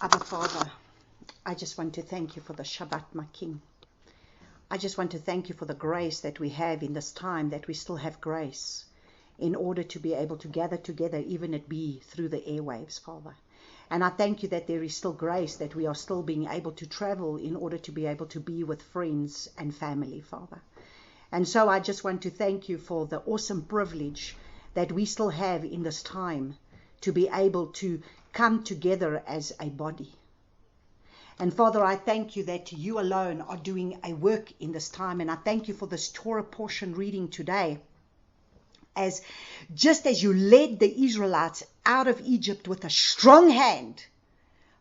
Abba Father, I just want to thank you for the Shabbat, my King. I just want to thank you for the grace that we have in this time, that we still have grace in order to be able to gather together, even it be through the airwaves, Father. And I thank you that there is still grace, that we are still being able to travel in order to be able to be with friends and family, Father. And so I just want to thank you for the awesome privilege that we still have in this time to be able to come together as a body. And Father, I thank you that you alone are doing a work in this time. And I thank you for this Torah portion reading today. Just as you led the Israelites out of Egypt with a strong hand,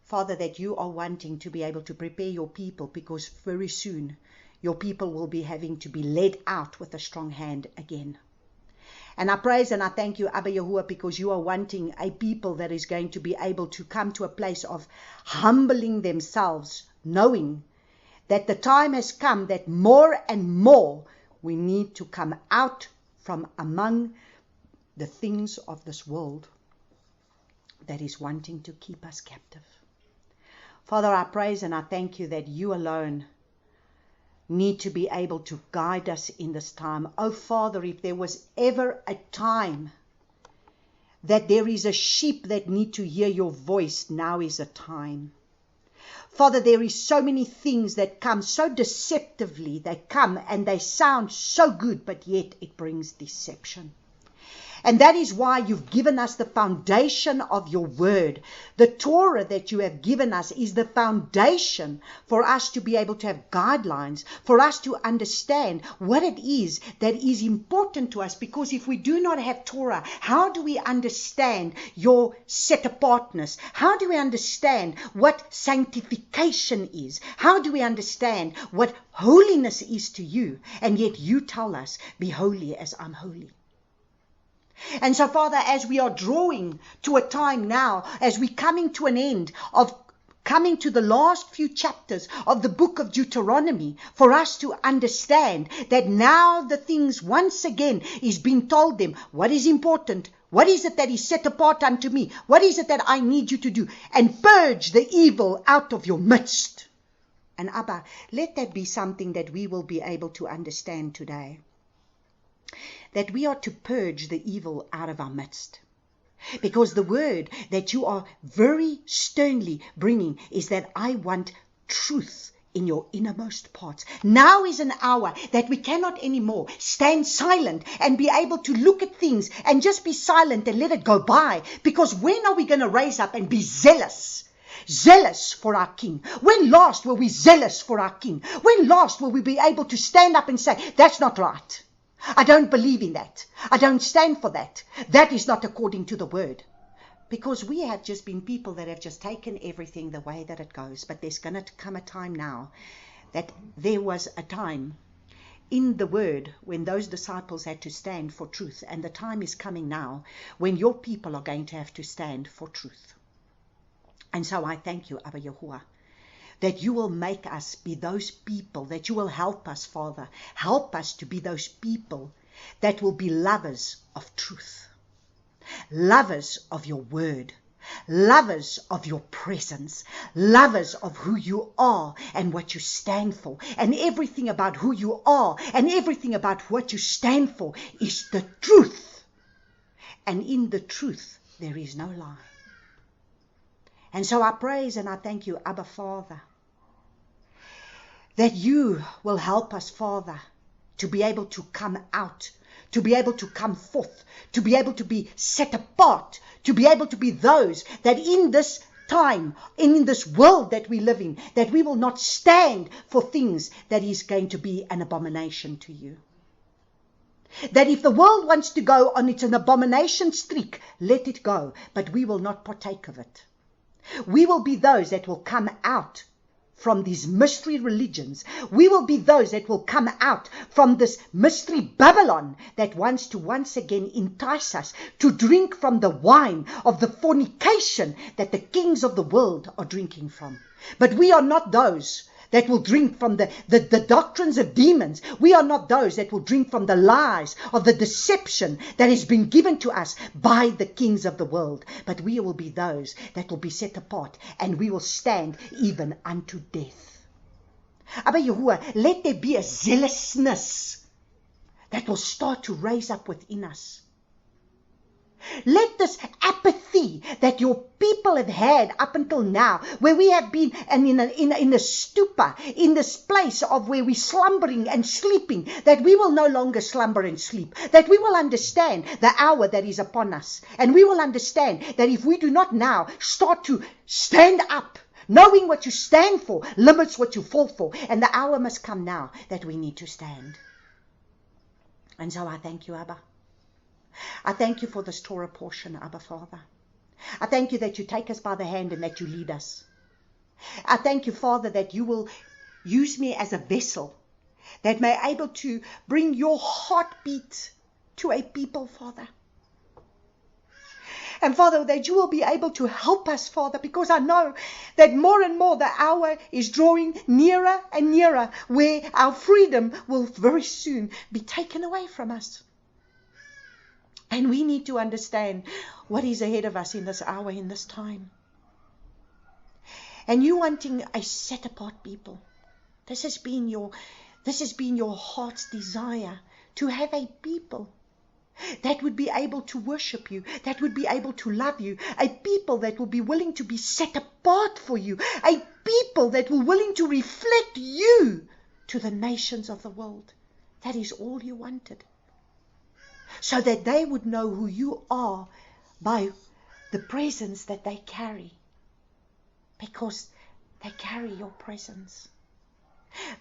Father, that you are wanting to be able to prepare your people, because very soon your people will be having to be led out with a strong hand again. And I praise and I thank you, Abba Yahuwah, because you are wanting a people that is going to be able to come to a place of humbling themselves, knowing that the time has come that more and more we need to come out from among the things of this world that is wanting to keep us captive. Father, I praise and I thank you that you alone need to be able to guide us in this time. Oh Father, if there was ever a time that there is a sheep that need to hear your voice, now is a time. Father, there is so many things that come so deceptively. They come and they sound so good, but yet it brings deception. And that is why you've given us the foundation of your word. The Torah that you have given us is the foundation for us to be able to have guidelines, for us to understand what it is that is important to us. Because if we do not have Torah, how do we understand your set apartness? How do we understand what sanctification is? How do we understand what holiness is to you? And yet you tell us, be holy as I'm holy. And so, Father, as we are drawing to a time now, as we're coming to an end of coming to the last few chapters of the book of Deuteronomy, for us to understand that now the things once again is being told them what is important, what is it that is set apart unto me, what is it that I need you to do, and purge the evil out of your midst. And Abba, let that be something that we will be able to understand today. That we are to purge the evil out of our midst. Because the word that you are very sternly bringing is that I want truth in your innermost parts. Now is an hour that we cannot anymore stand silent and be able to look at things and just be silent and let it go by. Because when are we going to raise up and be zealous? Zealous for our King. When last were we zealous for our King? When last will we be able to stand up and say, that's not right. I don't believe in that. I don't stand for that. That is not according to the word. Because we have just been people that have just taken everything the way that it goes. But there's going to come a time now that there was a time in the word when those disciples had to stand for truth. And the time is coming now when your people are going to have to stand for truth. And so I thank you, Abba Yahuwah, that you will make us be those people, that you will help us, Father. Help us to be those people that will be lovers of truth, lovers of your word, lovers of your presence, lovers of who you are and what you stand for. And everything about who you are and everything about what you stand for is the truth. And in the truth, there is no lie. And so I praise and I thank you, Abba Father, that you will help us, Father, to be able to come out, to be able to come forth, to be able to be set apart, to be able to be those that in this time, in this world that we live in, that we will not stand for things that is going to be an abomination to you. That if the world wants to go on its an abomination streak, let it go, but we will not partake of it. We will be those that will come out from these mystery religions. We will be those that will come out from this mystery Babylon that wants to once again entice us to drink from the wine of the fornication that the kings of the world are drinking from. But we are not those that will drink from the doctrines of demons. We are not those that will drink from the lies of the deception that has been given to us by the kings of the world. But we will be those that will be set apart, and we will stand even unto death. Abba Yahuwah, let there be a zealousness that will start to raise up within us. Let this apathy that your people have had up until now, where we have been in a stupor, in this place of where we're slumbering and sleeping, that we will no longer slumber and sleep, that we will understand the hour that is upon us, and we will understand that if we do not now start to stand up, knowing what you stand for limits what you fall for, and the hour must come now that we need to stand. And so I thank you, Abba. I thank you for this Torah portion, Abba Father. I thank you that you take us by the hand and that you lead us. I thank you, Father, that you will use me as a vessel that may able to bring your heartbeat to a people, Father. And Father, that you will be able to help us, Father, because I know that more and more the hour is drawing nearer and nearer, where our freedom will very soon be taken away from us. And we need to understand what is ahead of us in this hour, in this time. And you wanting a set apart people. This has been your heart's desire, to have a people that would be able to worship you, that would be able to love you, a people that will be willing to be set apart for you, a people that will be willing to reflect you to the nations of the world. That is all you wanted. So that they would know who you are by the presence that they carry. Because they carry your presence.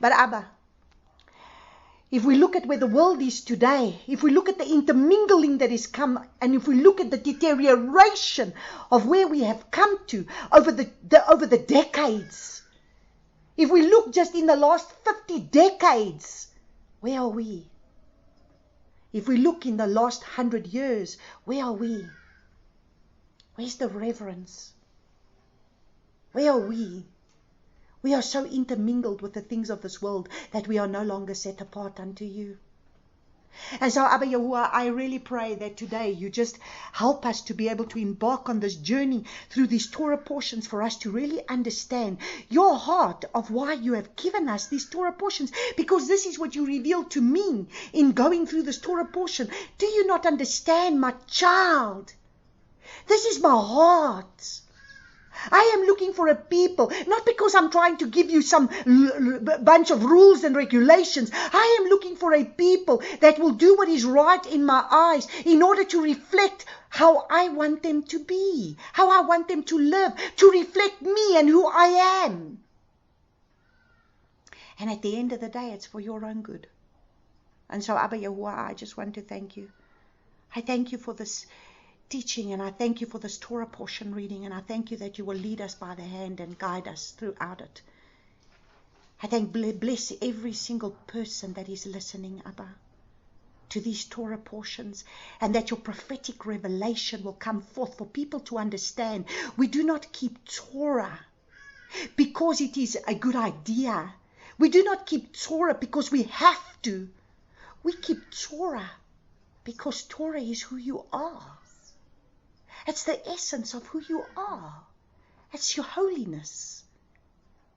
But Abba, if we look at where the world is today, if we look at the intermingling that has come, and if we look at the deterioration of where we have come to over the decades, if we look just in the last 50 decades, where are we? If we look in the last 100 years, where are we? Where's the reverence? Where are we? We are so intermingled with the things of this world that we are no longer set apart unto you. And so, Abba Yahuwah, I really pray that today you just help us to be able to embark on this journey through these Torah portions, for us to really understand your heart of why you have given us these Torah portions, because this is what you revealed to me in going through this Torah portion. Do you not understand, my child? This is my heart. I am looking for a people, not because I'm trying to give you some bunch of rules and regulations. I am looking for a people that will do what is right in my eyes in order to reflect how I want them to be, how I want them to live, to reflect me and who I am. And at the end of the day, it's for your own good. And so, Abba Yahuwah, I just want to thank you. I thank you for this teaching, and I thank you for this Torah portion reading, and I thank you that you will lead us by the hand and guide us throughout it. I bless every single person that is listening, Abba, to these Torah portions, and that your prophetic revelation will come forth for people to understand. We do not keep Torah because it is a good idea. We do not keep Torah because we have to. We keep Torah because Torah is who you are. It's the essence of who you are. It's your holiness.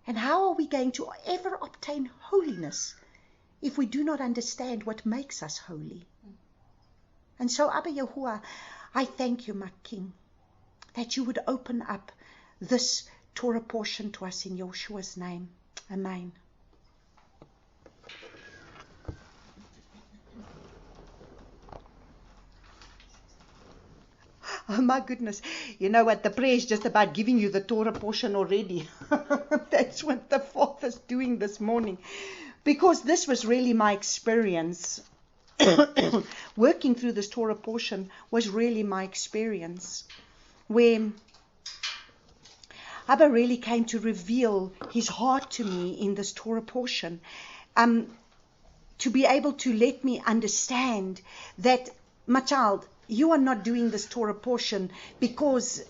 And how are we going to ever obtain holiness if we do not understand what makes us holy? And so, Abba Yahuwah, I thank you, my King, that you would open up this Torah portion to us in Yeshua's name. Amen. Oh my goodness, you know what, the prayer is just about giving you the Torah portion already. That's what the Father's doing this morning. Because this was really my experience. Working through this Torah portion was really my experience. Where Abba really came to reveal his heart to me in this Torah portion. To be able to let me understand that, my child, you are not doing this Torah portion because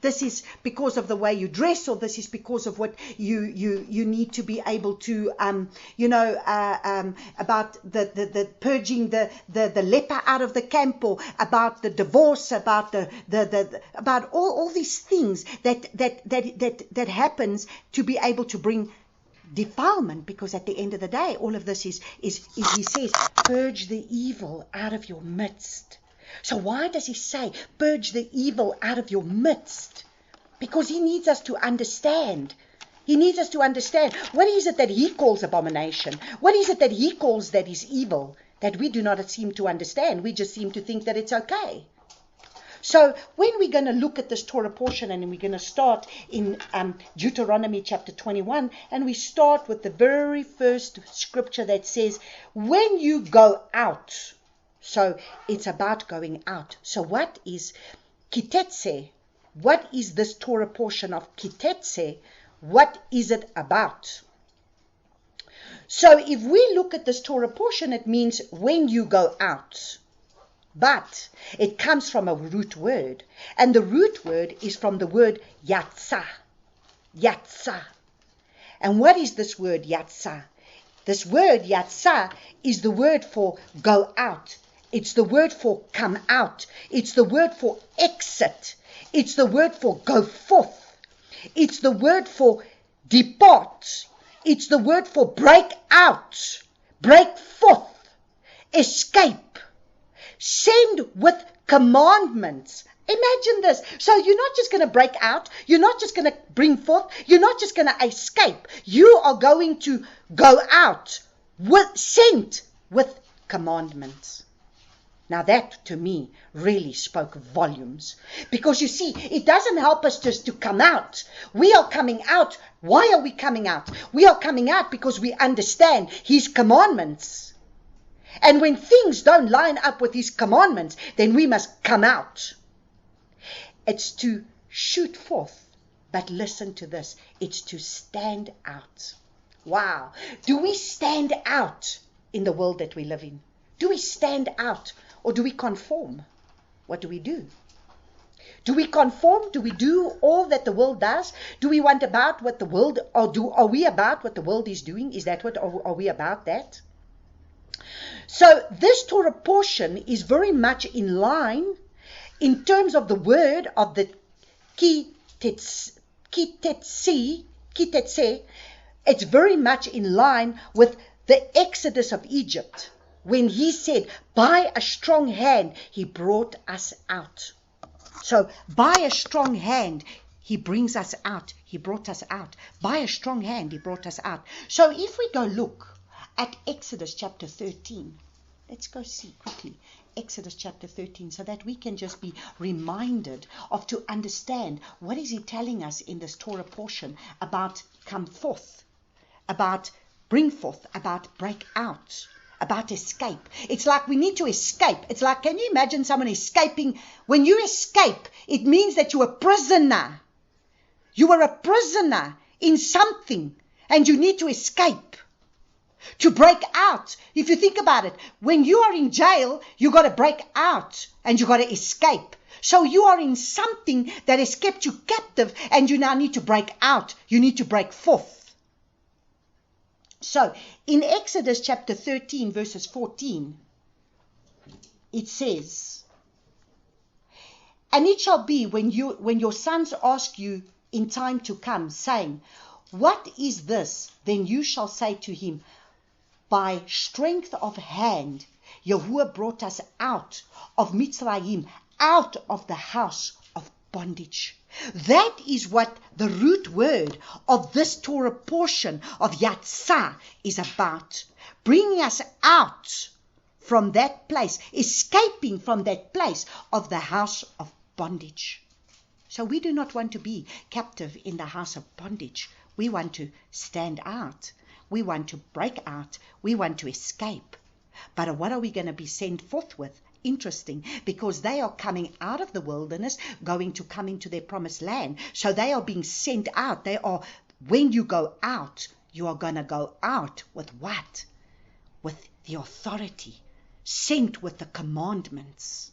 this is because of the way you dress, or this is because of what you need to be able to, about the purging the leper out of the camp, or about the divorce, about about all these things that happens to be able to bring defilement, because at the end of the day, all of this is he says, purge the evil out of your midst. So why does he say, purge the evil out of your midst? Because he needs us to understand. He needs us to understand, what is it that he calls abomination? What is it that he calls that is evil, that we do not seem to understand? We just seem to think that it's okay. So when we're going to look at this Torah portion, and we're going to start in Deuteronomy chapter 21, and we start with the very first scripture that says, when you go out. So it's about going out. So what is Ki-Tetze? What is this Torah portion of Ki-Tetze? What is it about? So if we look at this Torah portion, it means when you go out. But it comes from a root word. And the root word is from the word yatsa. Yatsa. And what is this word yatsa? This word yatsa is the word for go out. It's the word for come out. It's the word for exit. It's the word for go forth. It's the word for depart. It's the word for break out, break forth, escape, send with commandments. Imagine this. So you're not just going to break out. You're not just going to bring forth. You're not just going to escape. You are going to go out sent with commandments. Now that, to me, really spoke volumes. Because you see, it doesn't help us just to come out. We are coming out. Why are we coming out? We are coming out because we understand His commandments. And when things don't line up with His commandments, then we must come out. It's to shoot forth. But listen to this. It's to stand out. Wow. Do we stand out in the world that we live in? Do we stand out? Or do we conform? What do we do? Do we conform? Do we do all that the world does? Do we want about what the world, are we about what the world is doing? Is that what, are we about that? So this Torah portion is very much in line in terms of the word of the Ki-Tetze. It's very much in line with the Exodus of Egypt. When He said, by a strong hand, He brought us out. So, by a strong hand, He brings us out. He brought us out. By a strong hand, He brought us out. So, if we go look at Exodus chapter 13, let's go see quickly Exodus chapter 13, so that we can just be reminded of to understand what is He telling us in this Torah portion about come forth, about bring forth, about break out, about escape. It's like we need to escape. It's like, can you imagine someone escaping? When you escape, it means that you're a prisoner. You are a prisoner in something, and you need to escape. To break out. If you think about it, when you are in jail, you got to break out and you got to escape. So you are in something that has kept you captive, and you now need to break out. You need to break forth. So, in Exodus chapter 13, verses 14, it says, and it shall be when your sons ask you in time to come, saying, what is this? Then you shall say to him, by strength of hand, Yahuwah brought us out of Mitzrayim, out of the house of bondage. That is what the root word of this Torah portion of Yatzah is about. Bringing us out from that place, escaping from that place of the house of bondage. So we do not want to be captive in the house of bondage. We want to stand out. We want to break out. We want to escape. But what are we going to be sent forth with? Interesting, because they are coming out of the wilderness, going to come into their promised land. So they are being sent out. When you go out, you are going to go out with what? With the authority, sent with the commandments.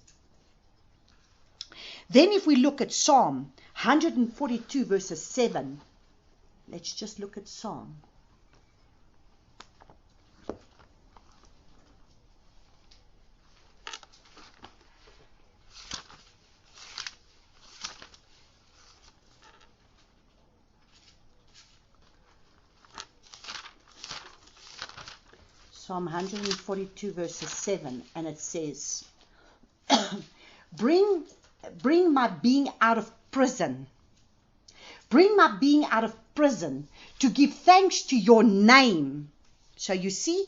Then if we look at Psalm 142 verses 7. Let's just look at Psalm. Psalm 142 verses 7, and it says, bring my being out of prison. Bring my being out of prison to give thanks to your name. So you see,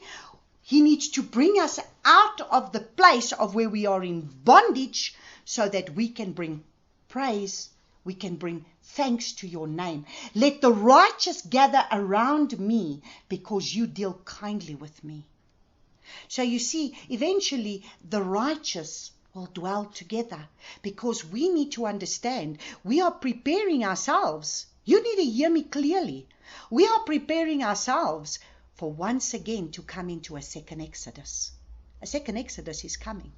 he needs to bring us out of the place of where we are in bondage so that we can bring praise, we can bring thanks to your name. Let the righteous gather around me because you deal kindly with me. So you see, eventually the righteous will dwell together because we need to understand we are preparing ourselves. You need to hear me clearly. We are preparing ourselves for once again to come into a second Exodus. A second Exodus is coming.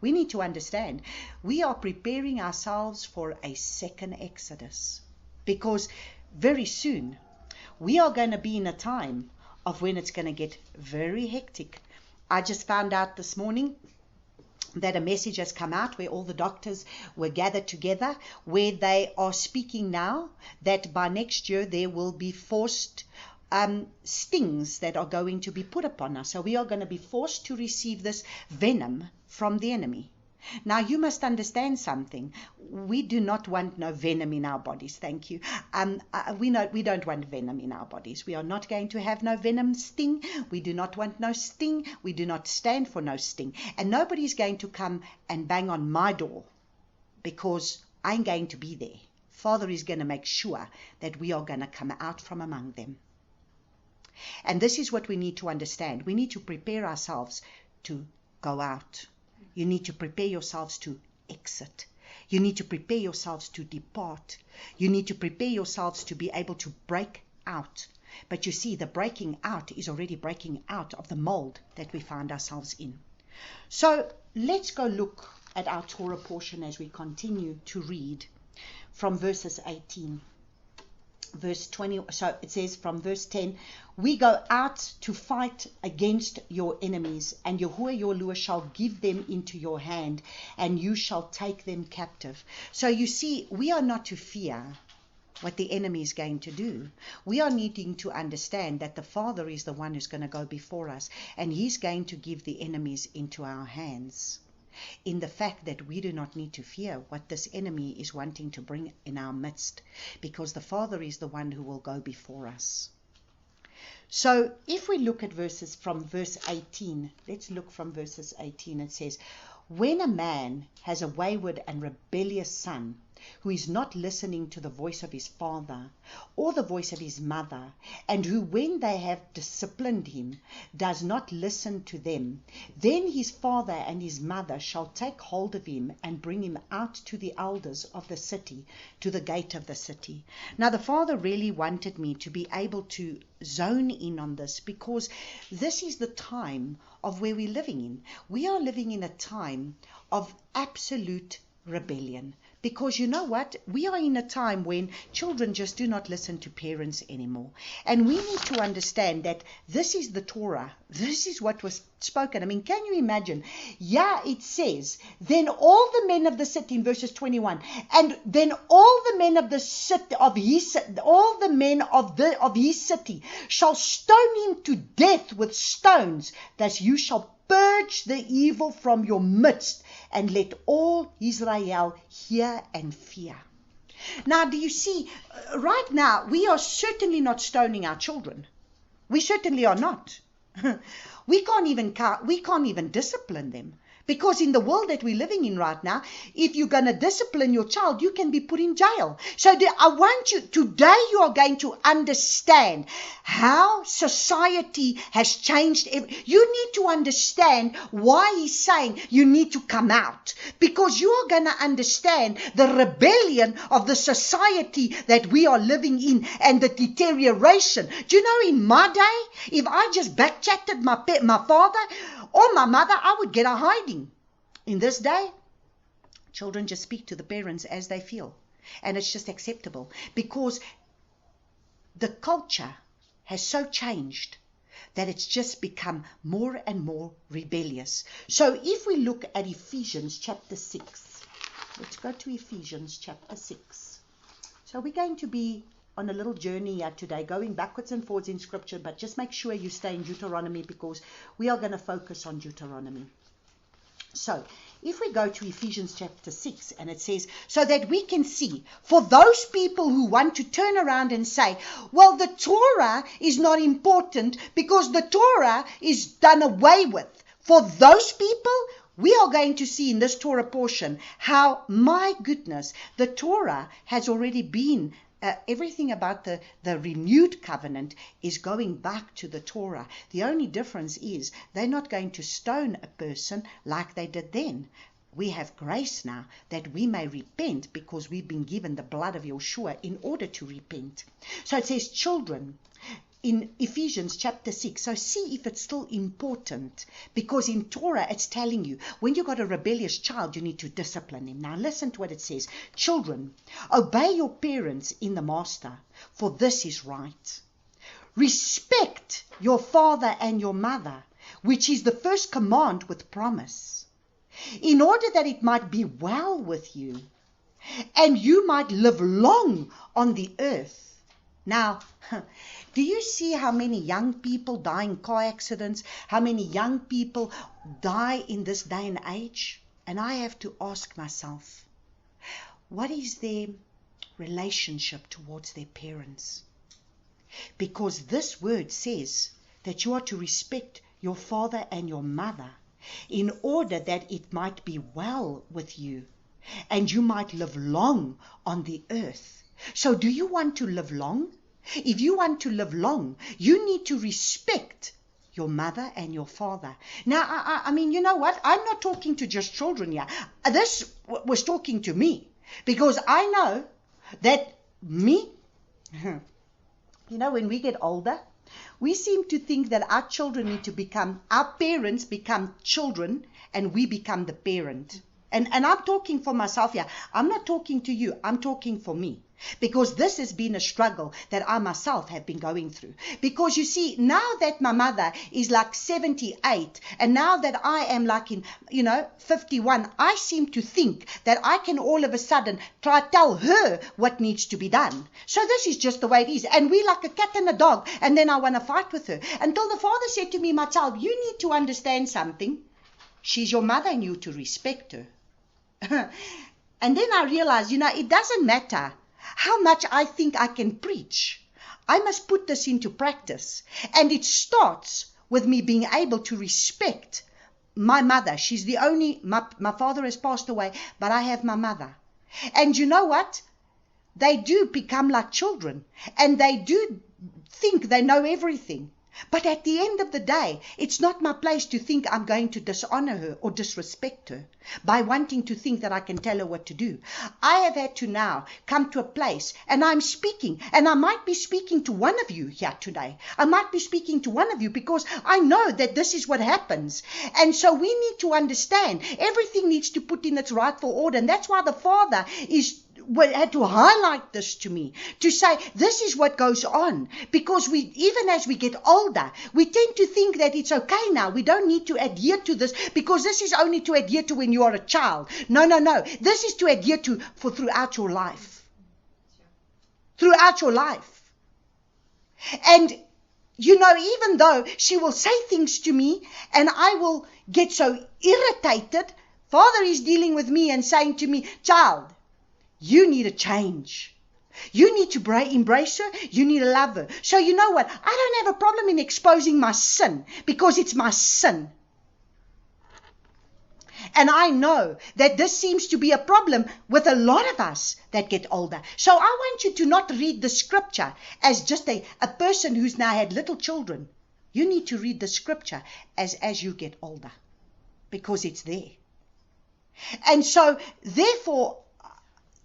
We need to understand we are preparing ourselves for a second Exodus because very soon we are going to be in a time of when it's going to get very hectic. I just found out this morning that a message has come out where all the doctors were gathered together, where they are speaking now that by next year there will be forced stings that are going to be put upon us. So we are going to be forced to receive this venom from the enemy. Now you must understand something. We do not want no venom in our bodies. Thank you. We don't want venom in our bodies. We are not going to have no venom sting. We do not want no sting. We do not stand for no sting. And nobody's going to come and bang on my door because I'm going to be there. Father is going to make sure that we are going to come out from among them. And this is what we need to understand. We need to prepare ourselves to go out. You need to prepare yourselves to exit. You need to prepare yourselves to depart. You need to prepare yourselves to be able to break out. But you see, the breaking out is already breaking out of the mold that we find ourselves in. So let's go look at our Torah portion as we continue to read from verses 18. Verse 20, so it says from verse 10, we go out to fight against your enemies, and Yahuwah your Lord shall give them into your hand, and you shall take them captive. So you see, we are not to fear what the enemy is going to do. We are needing to understand that the Father is the one who's going to go before us, and he's going to give the enemies into our hands. In the fact that we do not need to fear what this enemy is wanting to bring in our midst, because the Father is the one who will go before us. So if we look at verses from verse 18, let's look from verses 18. It says, when a man has a wayward and rebellious son, who is not listening to the voice of his father or the voice of his mother, and who, when they have disciplined him, does not listen to them, then his father and his mother shall take hold of him and bring him out to the elders of the city, to the gate of the city. Now the Father really wanted me to be able to zone in on this, because this is the time of where we're living in. We are living in a time of absolute rebellion. Because you know what? We are in a time when children just do not listen to parents anymore. And we need to understand that this is the Torah. This is what was spoken. I mean, can you imagine? Yeah, it says, then all the men of the city, in verses 21, and then all the men of the city of his, all the men of his city shall stone him to death with stones. Thus you shall purge the evil from your midst, and let all Israel hear and fear. Now, do you see, right now, we are certainly not stoning our children. We certainly are not. We can't even discipline them. Because in the world that we're living in right now, if you're going to discipline your child, you can be put in jail. So I want you, today you are going to understand how society has changed. You need to understand why he's saying you need to come out. Because you are going to understand the rebellion of the society that we are living in and the deterioration. Do you know, in my day, if I just backchatted my father or my mother, I would get a hiding. In this day, children just speak to the parents as they feel. And it's just acceptable because the culture has so changed that it's just become more and more rebellious. So if we look at Ephesians chapter 6, let's go to Ephesians chapter 6. So we're going to be on a little journey here today, going backwards and forwards in scripture, but just make sure you stay in Deuteronomy because we are going to focus on Deuteronomy. So if we go to Ephesians chapter 6, and it says, so that we can see, for those people who want to turn around and say, well, the Torah is not important because the Torah is done away with. For those people, we are going to see in this Torah portion how, my goodness, the Torah has already been everything about the renewed covenant is going back to the Torah. The only difference is they're not going to stone a person like they did then. We have grace now that we may repent because we've been given the blood of Yeshua in order to repent. So it says children in Ephesians chapter 6. So see if it's still important, because in Torah it's telling you when you've got a rebellious child, you need to discipline him. Now listen to what it says. Children, obey your parents in the master, for this is right. Respect your father and your mother, which is the first command with promise, in order that it might be well with you and you might live long on the earth. Now, do you see how many young people die in car accidents? How many young people die in this day and age? And I have to ask myself, what is their relationship towards their parents? Because this word says that you are to respect your father and your mother in order that it might be well with you and you might live long on the earth. So do you want to live long? If you want to live long, you need to respect your mother and your father. Now, I mean, you know what? I'm not talking to just children here. This was talking to me because I know that me, you know, when we get older, we seem to think that our children need to become, our parents become children and we become the parent. And I'm talking for myself here. I'm not talking to you. I'm talking for me. Because this has been a struggle that I myself have been going through. Because you see, now that my mother is like 78, and now that I am like in, 51, I seem to think that I can all of a sudden try to tell her what needs to be done. So this is just the way it is. And we like a cat and a dog, and then I want to fight with her. Until the father said to me, my child, you need to understand something. She's your mother and you to respect her. And then I realized, it doesn't matter how much I think I can preach. I must put this into practice. And it starts with me being able to respect my mother. She's the only, my father has passed away, but I have my mother. And you know what? They do become like children. And they do think they know everything. But at the end of the day, it's not my place to think I'm going to dishonor her or disrespect her by wanting to think that I can tell her what to do. I have had to now come to a place, and I'm speaking, and I might be speaking to one of you here today. I might be speaking to one of you because I know that this is what happens. And so we need to understand everything needs to put in its rightful order. And that's why the Father had to highlight this to me, to say this is what goes on, because we, even as we get older, we tend to think that it's okay now, we don't need to adhere to this because this is only to adhere to when you are a child. No, this is to adhere to for throughout your life. And even though she will say things to me and I will get so irritated, Father is dealing with me and saying to me, child, you need a change. You need to embrace her. You need to love her. So you know what? I don't have a problem in exposing my sin because it's my sin. And I know that this seems to be a problem with a lot of us that get older. So I want you to not read the scripture as just a person who's now had little children. You need to read the scripture as you get older because it's there. And so therefore,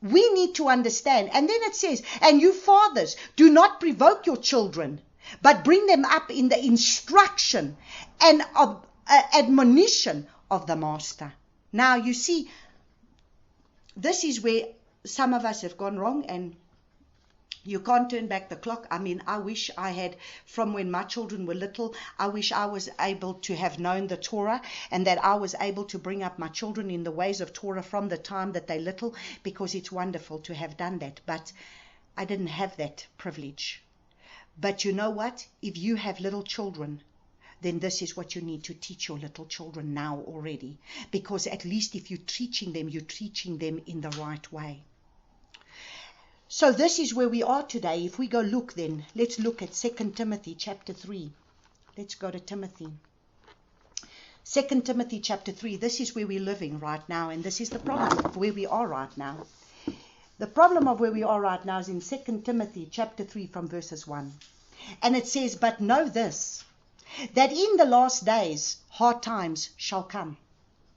we need to understand. And then it says, and you fathers, do not provoke your children, but bring them up in the instruction and admonition of the master. Now, you see, this is where some of us have gone wrong, and you can't turn back the clock. I mean, I wish I had, from when my children were little, I wish I was able to have known the Torah, and that I was able to bring up my children in the ways of Torah from the time that they're little, because it's wonderful to have done that. But I didn't have that privilege. But you know what? If you have little children, then this is what you need to teach your little children now already. Because at least if you're teaching them in the right way. So this is where we are today. If we go look then, let's look at 2 Timothy chapter 3. Let's go to Timothy. 2 Timothy chapter 3, this is where we're living right now, and this is the problem of where we are right now. The problem of where we are right now is in 2 Timothy chapter 3 from verses 1. And it says, but know this, that in the last days hard times shall come.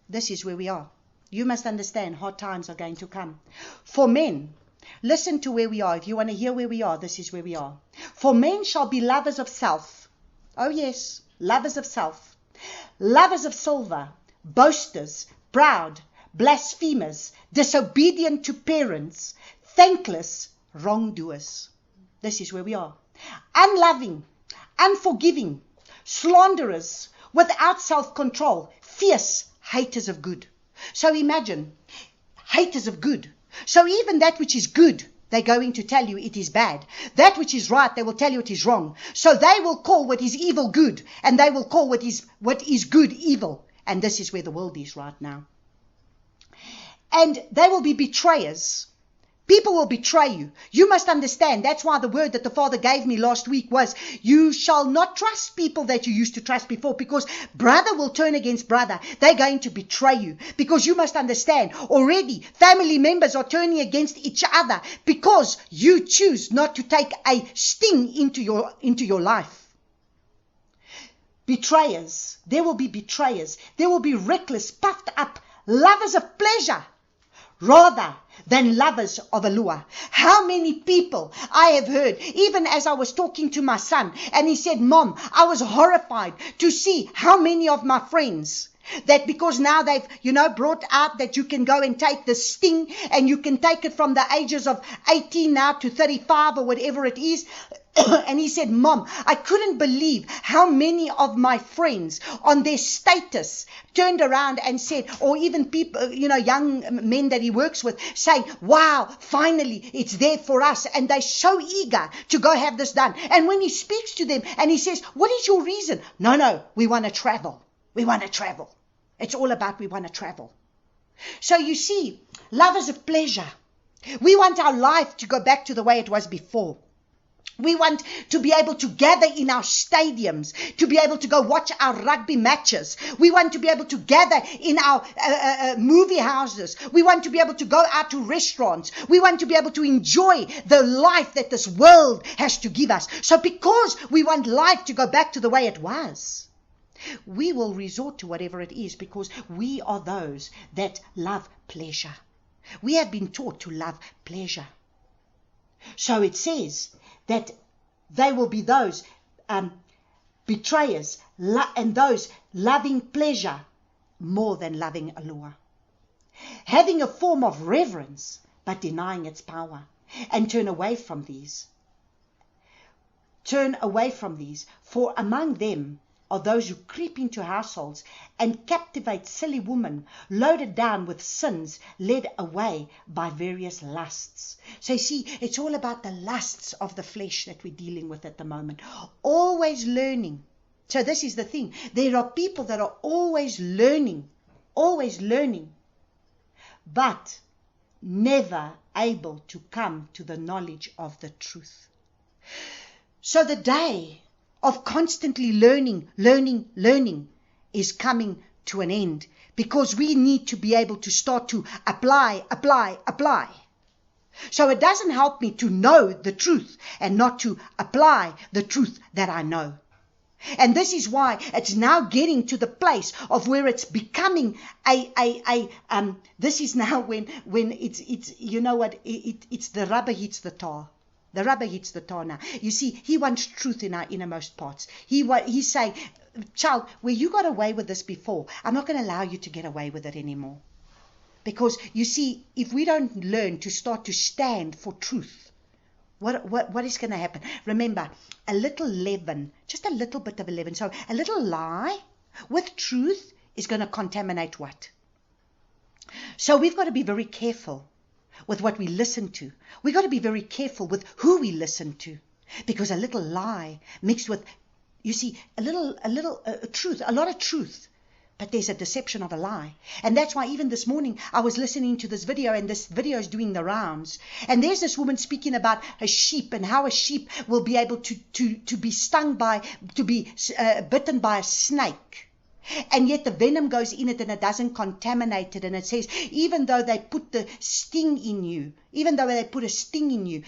This is where we are. You must understand, hard times are going to come. For men, listen to where we are. If you want to hear where we are, this is where we are. For men shall be lovers of self. Oh yes, lovers of self. Lovers of silver, boasters, proud, blasphemers, disobedient to parents, thankless, wrongdoers. This is where we are. Unloving, unforgiving, slanderers, without self-control, fierce, haters of good. So imagine, haters of good. So even that which is good, they're going to tell you it is bad. That which is right, they will tell you it is wrong. So they will call what is evil good, and they will call what is good evil. And this is where the world is right now. And they will be betrayers. People will betray you. You must understand. That's why the word that the Father gave me last week was, you shall not trust people that you used to trust before, because brother will turn against brother. They're going to betray you, because you must understand, already family members are turning against each other because you choose not to take a sting into your life. Betrayers. There will be betrayers. There will be reckless, puffed up, lovers of pleasure rather than lovers of a lure. How many people I have heard, even as I was talking to my son, and he said, Mom, I was horrified to see how many of my friends, that because now they've, brought out that you can go and take the sting, and you can take it from the ages of 18 now to 35 or whatever it is. And he said, Mom, I couldn't believe how many of my friends on their status turned around and said, or even people, young men that he works with, saying, wow, finally it's there for us. And they're so eager to go have this done. And when he speaks to them and he says, what is your reason? No, we want to travel. We want to travel. It's all about we want to travel. So you see, lovers of pleasure. We want our life to go back to the way it was before. We want to be able to gather in our stadiums, to be able to go watch our rugby matches. We want to be able to gather in our movie houses. We want to be able to go out to restaurants. We want to be able to enjoy the life that this world has to give us. So because we want life to go back to the way it was, we will resort to whatever it is, because we are those that love pleasure. We have been taught to love pleasure. So it says that they will be those betrayers and those loving pleasure more than loving a lure. Having a form of reverence, but denying its power. And turn away from these. Turn away from these, for among them are those who creep into households and captivate silly women, loaded down with sins, led away by various lusts. So you see, it's all about the lusts of the flesh that we're dealing with at the moment. Always learning. So this is the thing. There are people that are always learning, but never able to come to the knowledge of the truth. So the day of constantly learning is coming to an end, because we need to be able to start to apply. So it doesn't help me to know the truth and not to apply the truth that I know. And this is why it's now getting to the place of where it's becoming this is now when it's you know what, it's the rubber hits the tar. The rubber hits the tar now. You see, he wants truth in our innermost parts. He's saying, child, where you got away with this before, I'm not going to allow you to get away with it anymore. Because you see, if we don't learn to start to stand for truth, what is going to happen? Remember, a little leaven, just a little bit of a leaven. So a little lie with truth is going to contaminate what? So we've got to be very careful with what we listen to. We've got to be very careful with who we listen to. Because a little lie mixed with, you see, a little truth, a lot of truth. But there's a deception of a lie. And that's why even this morning I was listening to this video, and this video is doing the rounds. And there's this woman speaking about a sheep and how a sheep will be able to be stung by, to be bitten by a snake. And yet the venom goes in it and it doesn't contaminate it. And it says, even though they put the sting in you, even though they put a sting in you,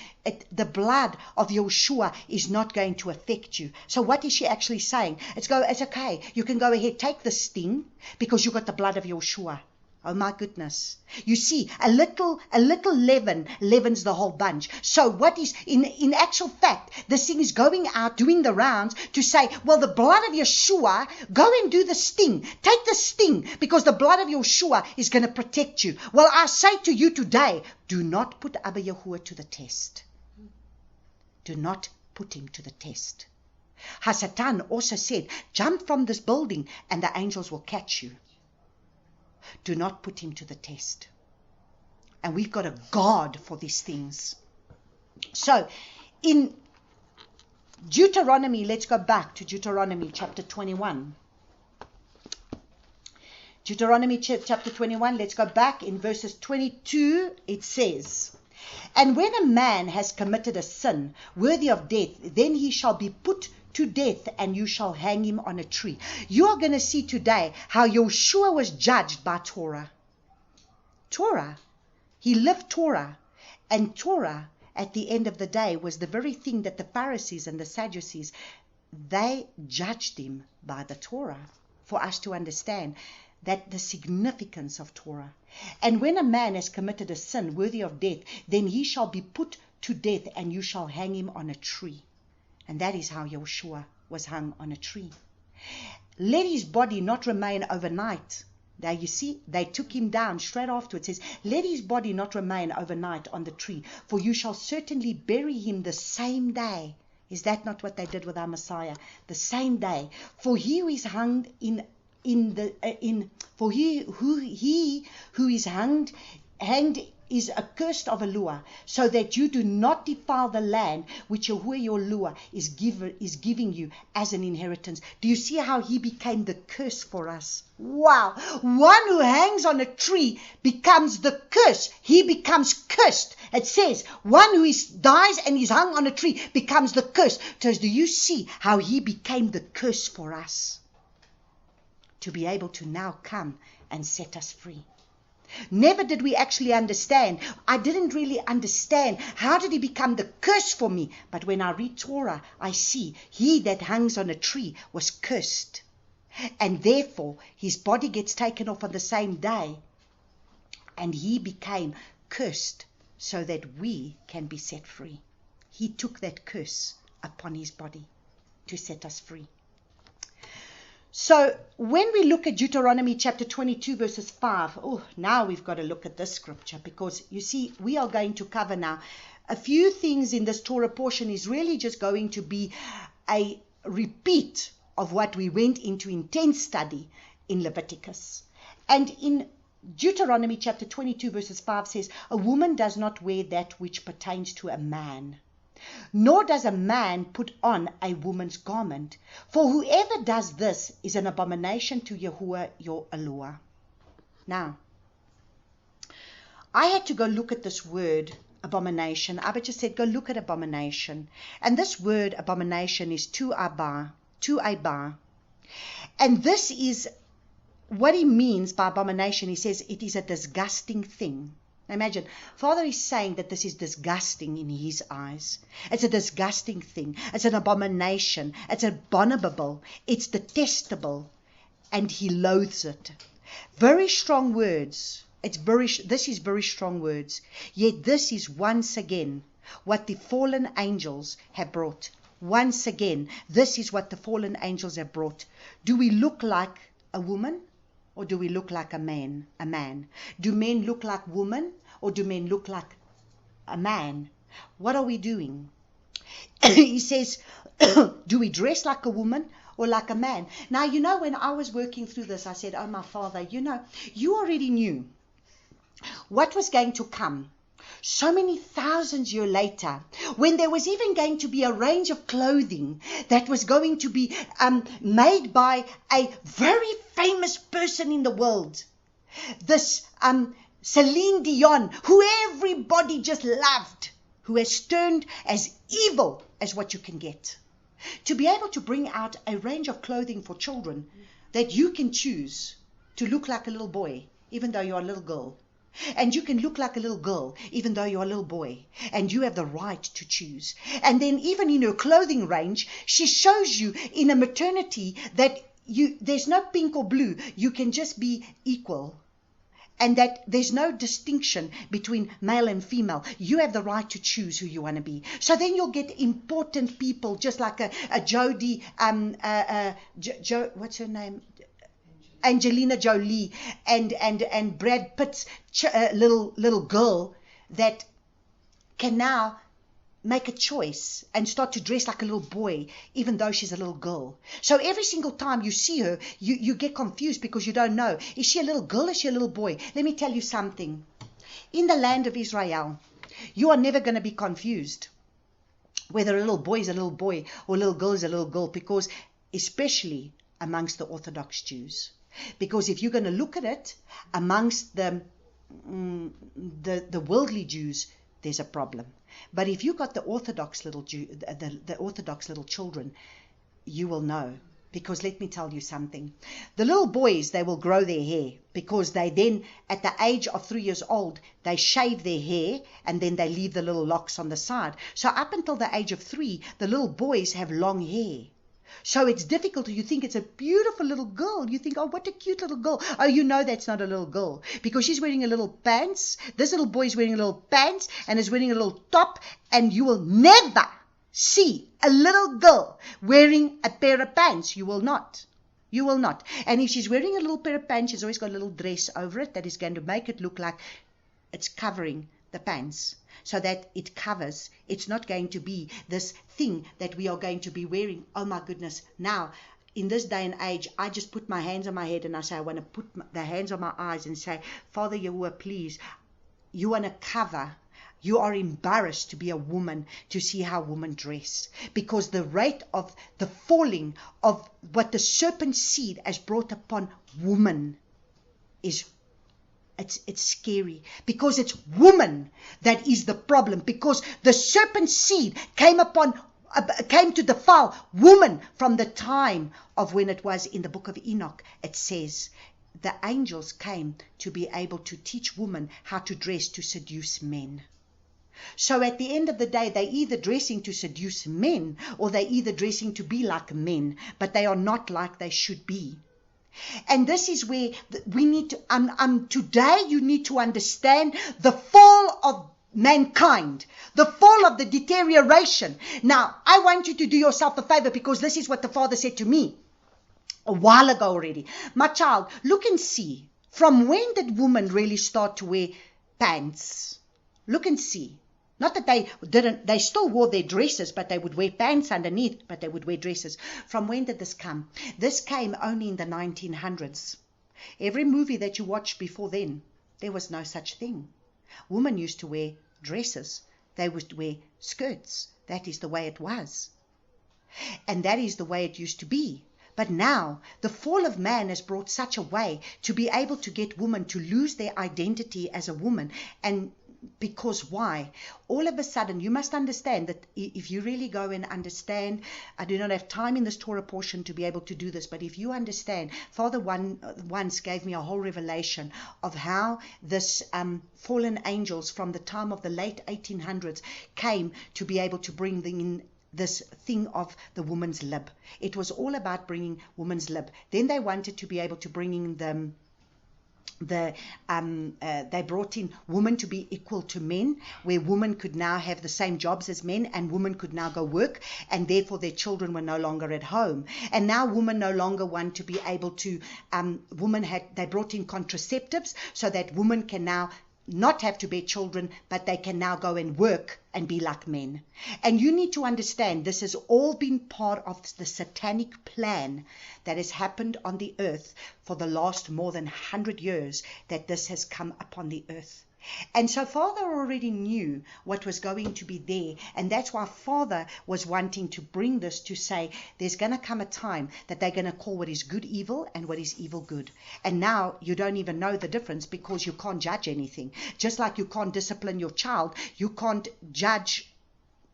the blood of Yeshua is not going to affect you. So what is she actually saying? It's okay. You can go ahead, take the sting, because you got the blood of Yeshua. Oh my goodness. You see, a little leaven leavens the whole bunch. So what is, in actual fact, this thing is going out, doing the rounds to say, well, the blood of Yeshua, go and do the sting. Take the sting, because the blood of Yeshua is going to protect you. Well, I say to you today, do not put Abba Yahuwah to the test. Do not put him to the test. Hasatan also said, jump from this building and the angels will catch you. Do not put him to the test. And we've got a guard for these things. So in Deuteronomy, let's go back to Deuteronomy chapter 21. Deuteronomy chapter 21, let's go back in verses 22. It says, and when a man has committed a sin worthy of death, then he shall be put to death, and you shall hang him on a tree. You are going to see today how Yeshua was judged by Torah. Torah. He lived Torah. And Torah, at the end of the day, was the very thing that the Pharisees and the Sadducees, they judged him by the Torah, for us to understand that the significance of Torah. And when a man has committed a sin worthy of death, then he shall be put to death, and you shall hang him on a tree. And that is how Yeshua was hung on a tree. Let his body not remain overnight. There you see, they took him down straight after. It says, let his body not remain overnight on the tree, for you shall certainly bury him the same day. Is that not what they did with our Messiah? The same day. For he who is hanged he who is hanged is accursed of a lure, so that you do not defile the land which Yahuwah your lure is giving you as an inheritance. Do you see how he became the curse for us? Wow. One who hangs on a tree becomes the curse. He becomes cursed. It says one who dies and is hung on a tree becomes the curse. So do you see how he became the curse for us? To be able to now come and set us free. Never did we actually understand. I didn't really understand. How did he become the curse for me? But when I read Torah, I see he that hangs on a tree was cursed. And therefore, his body gets taken off on the same day. And he became cursed so that we can be set free. He took that curse upon his body to set us free. So when we look at Deuteronomy chapter 22 verses 5, now we've got to look at this scripture, because you see, we are going to cover now a few things in this Torah portion. Is really just going to be a repeat of what we went into intense study in Leviticus. And in Deuteronomy chapter 22 verses 5 says, a woman does not wear that which pertains to a man, nor does a man put on a woman's garment. For whoever does this is an abomination to Yahuwah your Elohah. Now, I had to go look at this word, abomination. Abba just said, go look at abomination. And this word, abomination, is tu abba. And this is what he means by abomination. He says it is a disgusting thing. Imagine, Father is saying that this is disgusting in his eyes. It's a disgusting thing. It's an abomination. It's abominable. It's detestable. And he loathes it. Very strong words. This is very strong words. Yet this is once again what the fallen angels have brought. Once again, this is what the fallen angels have brought. Do we look like a woman? or do we look like a man? Do men look like women, or do men look like a man? What are we doing? He says, do we dress like a woman or like a man? Now, when I was working through this, I said, oh, my Father, you already knew what was going to come so many thousands years later, when there was even going to be a range of clothing that was going to be made by a very famous person in the world. This Celine Dion, who everybody just loved, who has turned as evil as what you can get. To be able to bring out a range of clothing for children that you can choose to look like a little boy, even though you're a little girl. And you can look like a little girl, even though you're a little boy. And you have the right to choose. And then even in her clothing range, she shows you in a maternity that there's no pink or blue. You can just be equal. And that there's no distinction between male and female. You have the right to choose who you want to be. So then you'll get important people, just like a Jodie, what's her name? Angelina Jolie and Brad Pitt's little girl that can now make a choice and start to dress like a little boy, even though she's a little girl. So every single time you see her, you get confused because you don't know. Is she a little girl? Is she a little boy? Let me tell you something. In the land of Israel, you are never going to be confused whether a little boy is a little boy or a little girl is a little girl, because especially amongst the Orthodox Jews. Because if you're going to look at it amongst the worldly Jews, there's a problem. But if you got the Orthodox little the Orthodox little children, you will know. Because let me tell you something. The little boys, they will grow their hair, because they then, at the age of 3 years old, they shave their hair and then they leave the little locks on the side. So up until the age of 3, the little boys have long hair. So it's difficult. You think it's a beautiful little girl. You think, oh, what a cute little girl. Oh, you know that's not a little girl, because she's wearing a little pants. This little boy is wearing a little pants and is wearing a little top, and you will never see a little girl wearing a pair of pants. You will not. You will not. And if she's wearing a little pair of pants, she's always got a little dress over it that is going to make it look like it's covering the pants, so that it covers. It's not going to be this thing that we are going to be wearing. Oh my goodness. Now, in this day and age, I just put my hands on my head and I say, I want to put the hands on my eyes and say, Father Yahuwah, please, you want to cover. You are embarrassed to be a woman, to see how women dress, because the rate of the falling of what the serpent seed has brought upon woman is it's scary, because it's woman that is the problem, because the serpent seed came to defile woman from the time of when it was in the book of Enoch. It says the angels came to be able to teach women how to dress to seduce men. So at the end of the day, they're either dressing to seduce men, or they're either dressing to be like men, but they are not like they should be. And this is where we need to, today you need to understand the fall of mankind, the fall of the deterioration. Now, I want you to do yourself a favor, because this is what the Father said to me a while ago already. My child, look and see, from when did women really start to wear pants? Look and see. Not that they still wore their dresses, but they would wear pants underneath, but they would wear dresses. From when did this come? This came only in the 1900s. Every movie that you watched before then, there was no such thing. Women used to wear dresses. They would wear skirts. That is the way it was. And that is the way it used to be. But now, the fall of man has brought such a way to be able to get women to lose their identity as a woman. And because why? All of a sudden, you must understand that if you really go and understand, I do not have time in this Torah portion to be able to do this, but if you understand, Father once gave me a whole revelation of how this fallen angels from the time of the late 1800s came to be able to bring in this thing of the woman's lib. It was all about bringing woman's lib. Then they wanted to be able to bring in they brought in women to be equal to men, where women could now have the same jobs as men, and women could now go work, and therefore their children were no longer at home. And now women no longer want to be able to, they brought in contraceptives so that women can now not have to bear children, but they can now go and work and be like men. And you need to understand, this has all been part of the satanic plan that has happened on the earth for the last more than 100 years, that this has come upon the earth. And so Father already knew what was going to be there, and that's why Father was wanting to bring this to say there's going to come a time that they're going to call what is good evil and what is evil good. And now you don't even know the difference, because you can't judge anything. Just like you can't discipline your child, you can't judge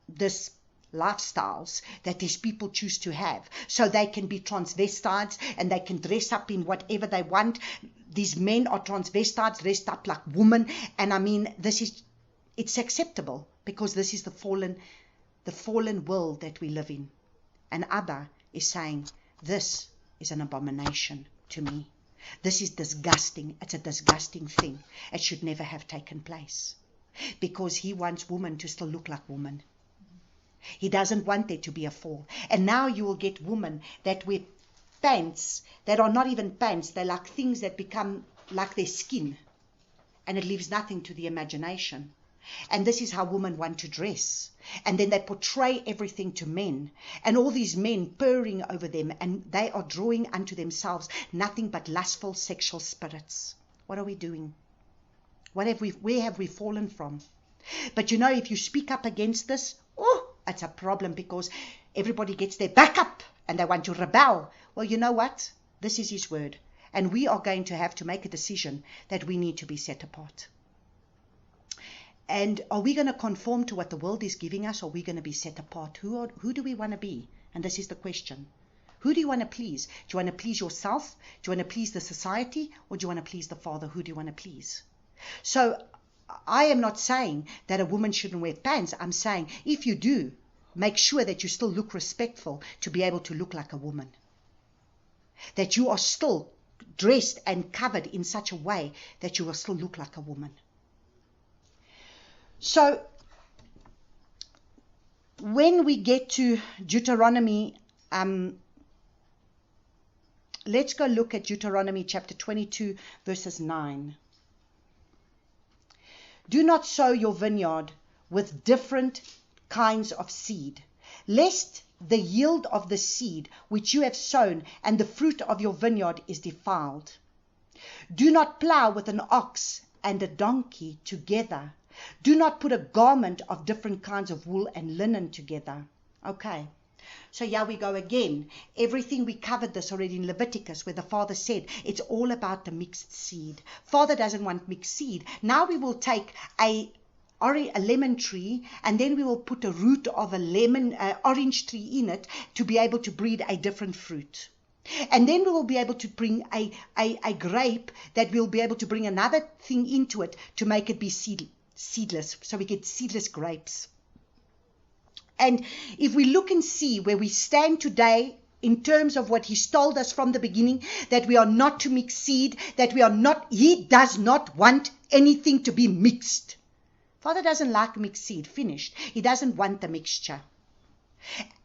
this lifestyles that these people choose to have. So they can be transvestites and they can dress up in whatever they want. These men are transvestites, dressed up like women, and I mean, it's acceptable because this is the fallen world that we live in. And Abba is saying, this is an abomination to me. This is disgusting. It's a disgusting thing. It should never have taken place, because he wants women to still look like women. He doesn't want there to be a fall. And now you will get women that wear pants that are not even pants. They're like things that become like their skin, and it leaves nothing to the imagination. And this is how women want to dress. And then they portray everything to men, and all these men purring over them, and they are drawing unto themselves nothing but lustful sexual spirits. What are we doing? Where have we fallen from? But you know, if you speak up against this, it's a problem, because everybody gets their back up and they want to rebel. Well, you know what? This is his word. And we are going to have to make a decision that we need to be set apart. And are we going to conform to what the world is giving us, or are we going to be set apart? Who do we want to be? And this is the question. Who do you want to please? Do you want to please yourself? Do you want to please the society? Or do you want to please the Father? Who do you want to please? So I am not saying that a woman shouldn't wear pants. I'm saying if you do, make sure that you still look respectful to be able to look like a woman. That you are still dressed and covered in such a way that you will still look like a woman. So when we get to Deuteronomy, let's go look at Deuteronomy chapter 22, verses 9. Do not sow your vineyard with different kinds of seed, lest the yield of the seed which you have sown and the fruit of your vineyard is defiled. Do not plow with an ox and a donkey together. Do not put a garment of different kinds of wool and linen together. Okay. So here we go again. Everything, we covered this already in Leviticus, where the Father said it's all about the mixed seed. Father doesn't want mixed seed. Now we will take a lemon tree, and then we will put a root of a orange tree in it to be able to breed a different fruit. And then we will be able to bring a grape that we'll be able to bring another thing into it to make it be seedless. So we get seedless grapes. And if we look and see where we stand today in terms of what he's told us from the beginning, that we are not to mix seed, he does not want anything to be mixed. Father doesn't like mixed seed, finished. He doesn't want the mixture.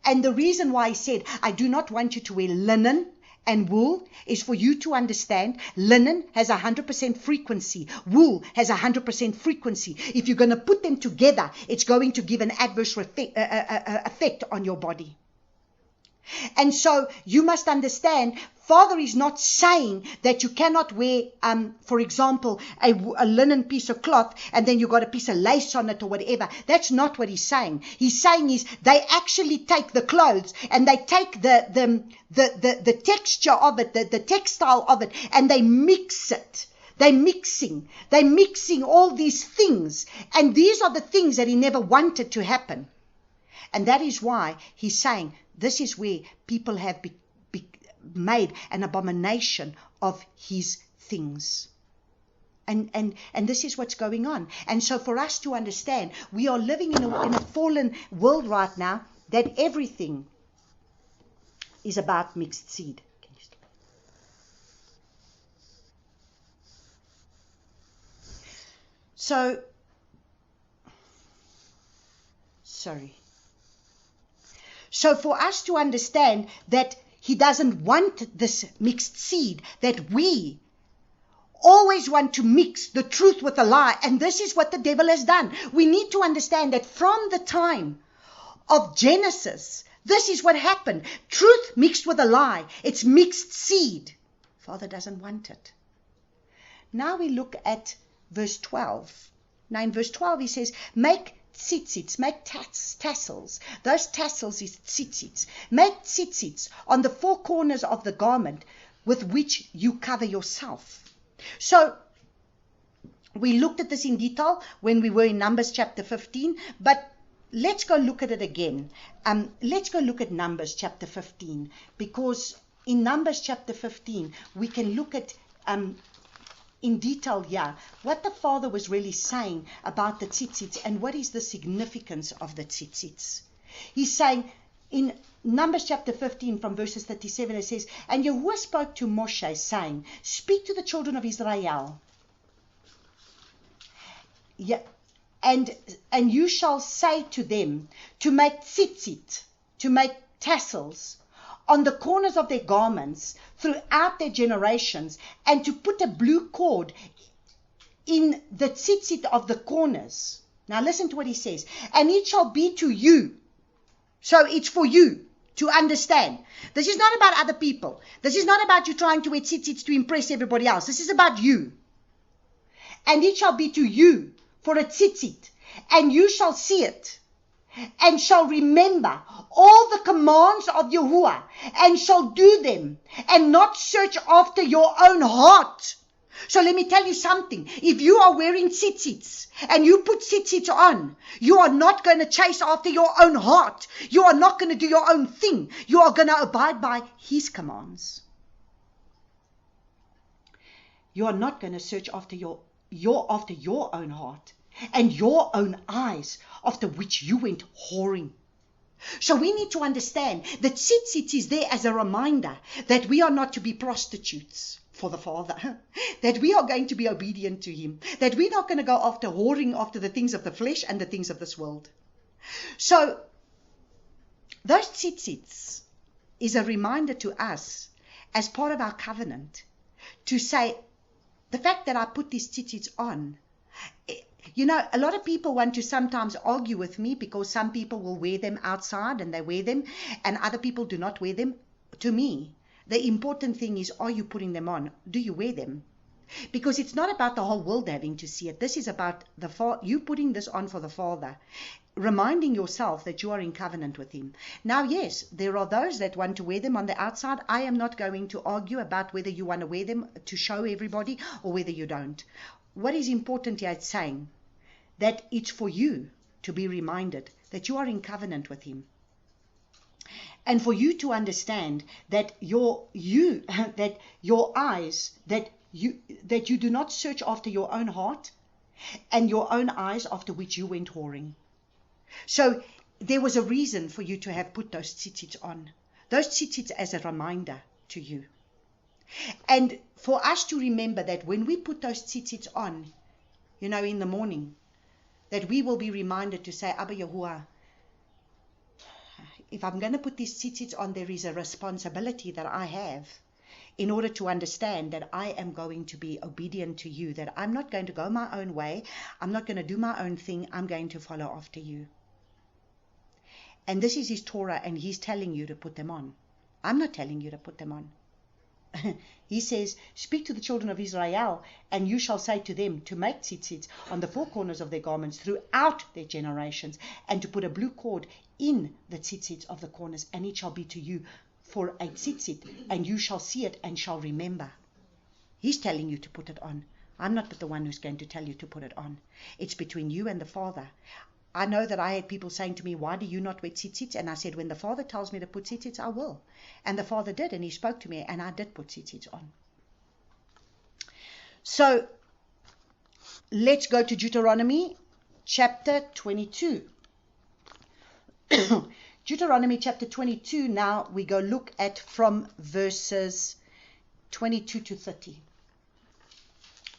And the reason why he said, I do not want you to wear linen and wool, is for you to understand linen has 100% frequency. Wool has 100% frequency. If you're going to put them together, it's going to give an adverse effect on your body. And so you must understand, Father is not saying that you cannot wear, for example, a linen piece of cloth and then you got a piece of lace on it or whatever. That's not what he's saying. He's saying is they actually take the clothes and they take the texture of it, the textile of it, and they mix it. They're mixing all these things. And these are the things that he never wanted to happen. And that is why he's saying this is where people have made an abomination of his things. And this is what's going on. And so for us to understand, we are living in a fallen world right now, that everything is about mixed seed. So for us to understand that he doesn't want this mixed seed, that we always want to mix the truth with a lie, and this is what the devil has done. We need to understand that from the time of Genesis, this is what happened. Truth mixed with a lie. It's mixed seed. Father doesn't want it. Now we look at verse 12. Now in verse 12 he says, make tzitzits, make tassels. Those tassels is tzitzits. Make tzitzits on the four corners of the garment with which you cover yourself. So we looked at this in detail when we were in Numbers chapter 15, but let's go look at it again. Let's go look at Numbers chapter 15, because in Numbers chapter 15 we can look at in detail here what the Father was really saying about the tzitzits and what is the significance of the tzitzits. He's saying in Numbers chapter 15 from verses 37, it says, and Yahuwah spoke to Moshe, saying, speak to the children of Israel, and you shall say to them to make tzitzit, to make tassels on the corners of their garments throughout their generations, and to put a blue cord in the tzitzit of the corners. Now listen to what he says. And it shall be to you. So it's for you to understand. This is not about other people. This is not about you trying to wear tzitzits to impress everybody else. This is about you. And it shall be to you for a tzitzit, and you shall see it, and shall remember all the commands of Yahuwah, and shall do them, and not search after your own heart. So let me tell you something. If you are wearing tzitzits and you put tzitzits on, you are not going to chase after your own heart. You are not going to do your own thing. You are going to abide by his commands. You are not going to search after your own heart and your own eyes, after which you went whoring. So we need to understand that tzitzit is there as a reminder that we are not to be prostitutes for the Father, that we are going to be obedient to him, that we're not going to go after whoring after the things of the flesh and the things of this world. So those tzitzits is a reminder to us as part of our covenant to say, the fact that I put these tzitzits on, you know, a lot of people want to sometimes argue with me because some people will wear them outside and they wear them and other people do not wear them. To me, the important thing is, are you putting them on? Do you wear them? Because it's not about the whole world having to see it. This is about you putting this on for the Father, reminding yourself that you are in covenant with him. Now, yes, there are those that want to wear them on the outside. I am not going to argue about whether you want to wear them to show everybody or whether you don't. What is important here is saying that it's for you to be reminded that you are in covenant with him. And for you to understand that your eyes, that you do not search after your own heart and your own eyes after which you went whoring. So there was a reason for you to have put those tzitzits on. Those tzitzits as a reminder to you. And for us to remember that when we put those tzitzits on, you know, in the morning, that we will be reminded to say, Abba Yahuwah, if I'm going to put these tzitzits on, there is a responsibility that I have in order to understand that I am going to be obedient to you, that I'm not going to go my own way, I'm not going to do my own thing, I'm going to follow after you. And this is his Torah, and he's telling you to put them on. I'm not telling you to put them on. He says, speak to the children of Israel, and you shall say to them to make tzitzits on the four corners of their garments throughout their generations, and to put a blue cord in the tzitzits of the corners, and it shall be to you for a tzitzit, and you shall see it and shall remember. He's telling you to put it on. I'm not the one who's going to tell you to put it on. It's between you and the Father. I know that I had people saying to me, why do you not wear tzitzits? And I said, when the Father tells me to put tzitzits, I will. And the Father did, and he spoke to me, and I did put tzitzits on. So let's go to Deuteronomy chapter 22. Deuteronomy chapter 22, now we go look at from verses 22 to 30.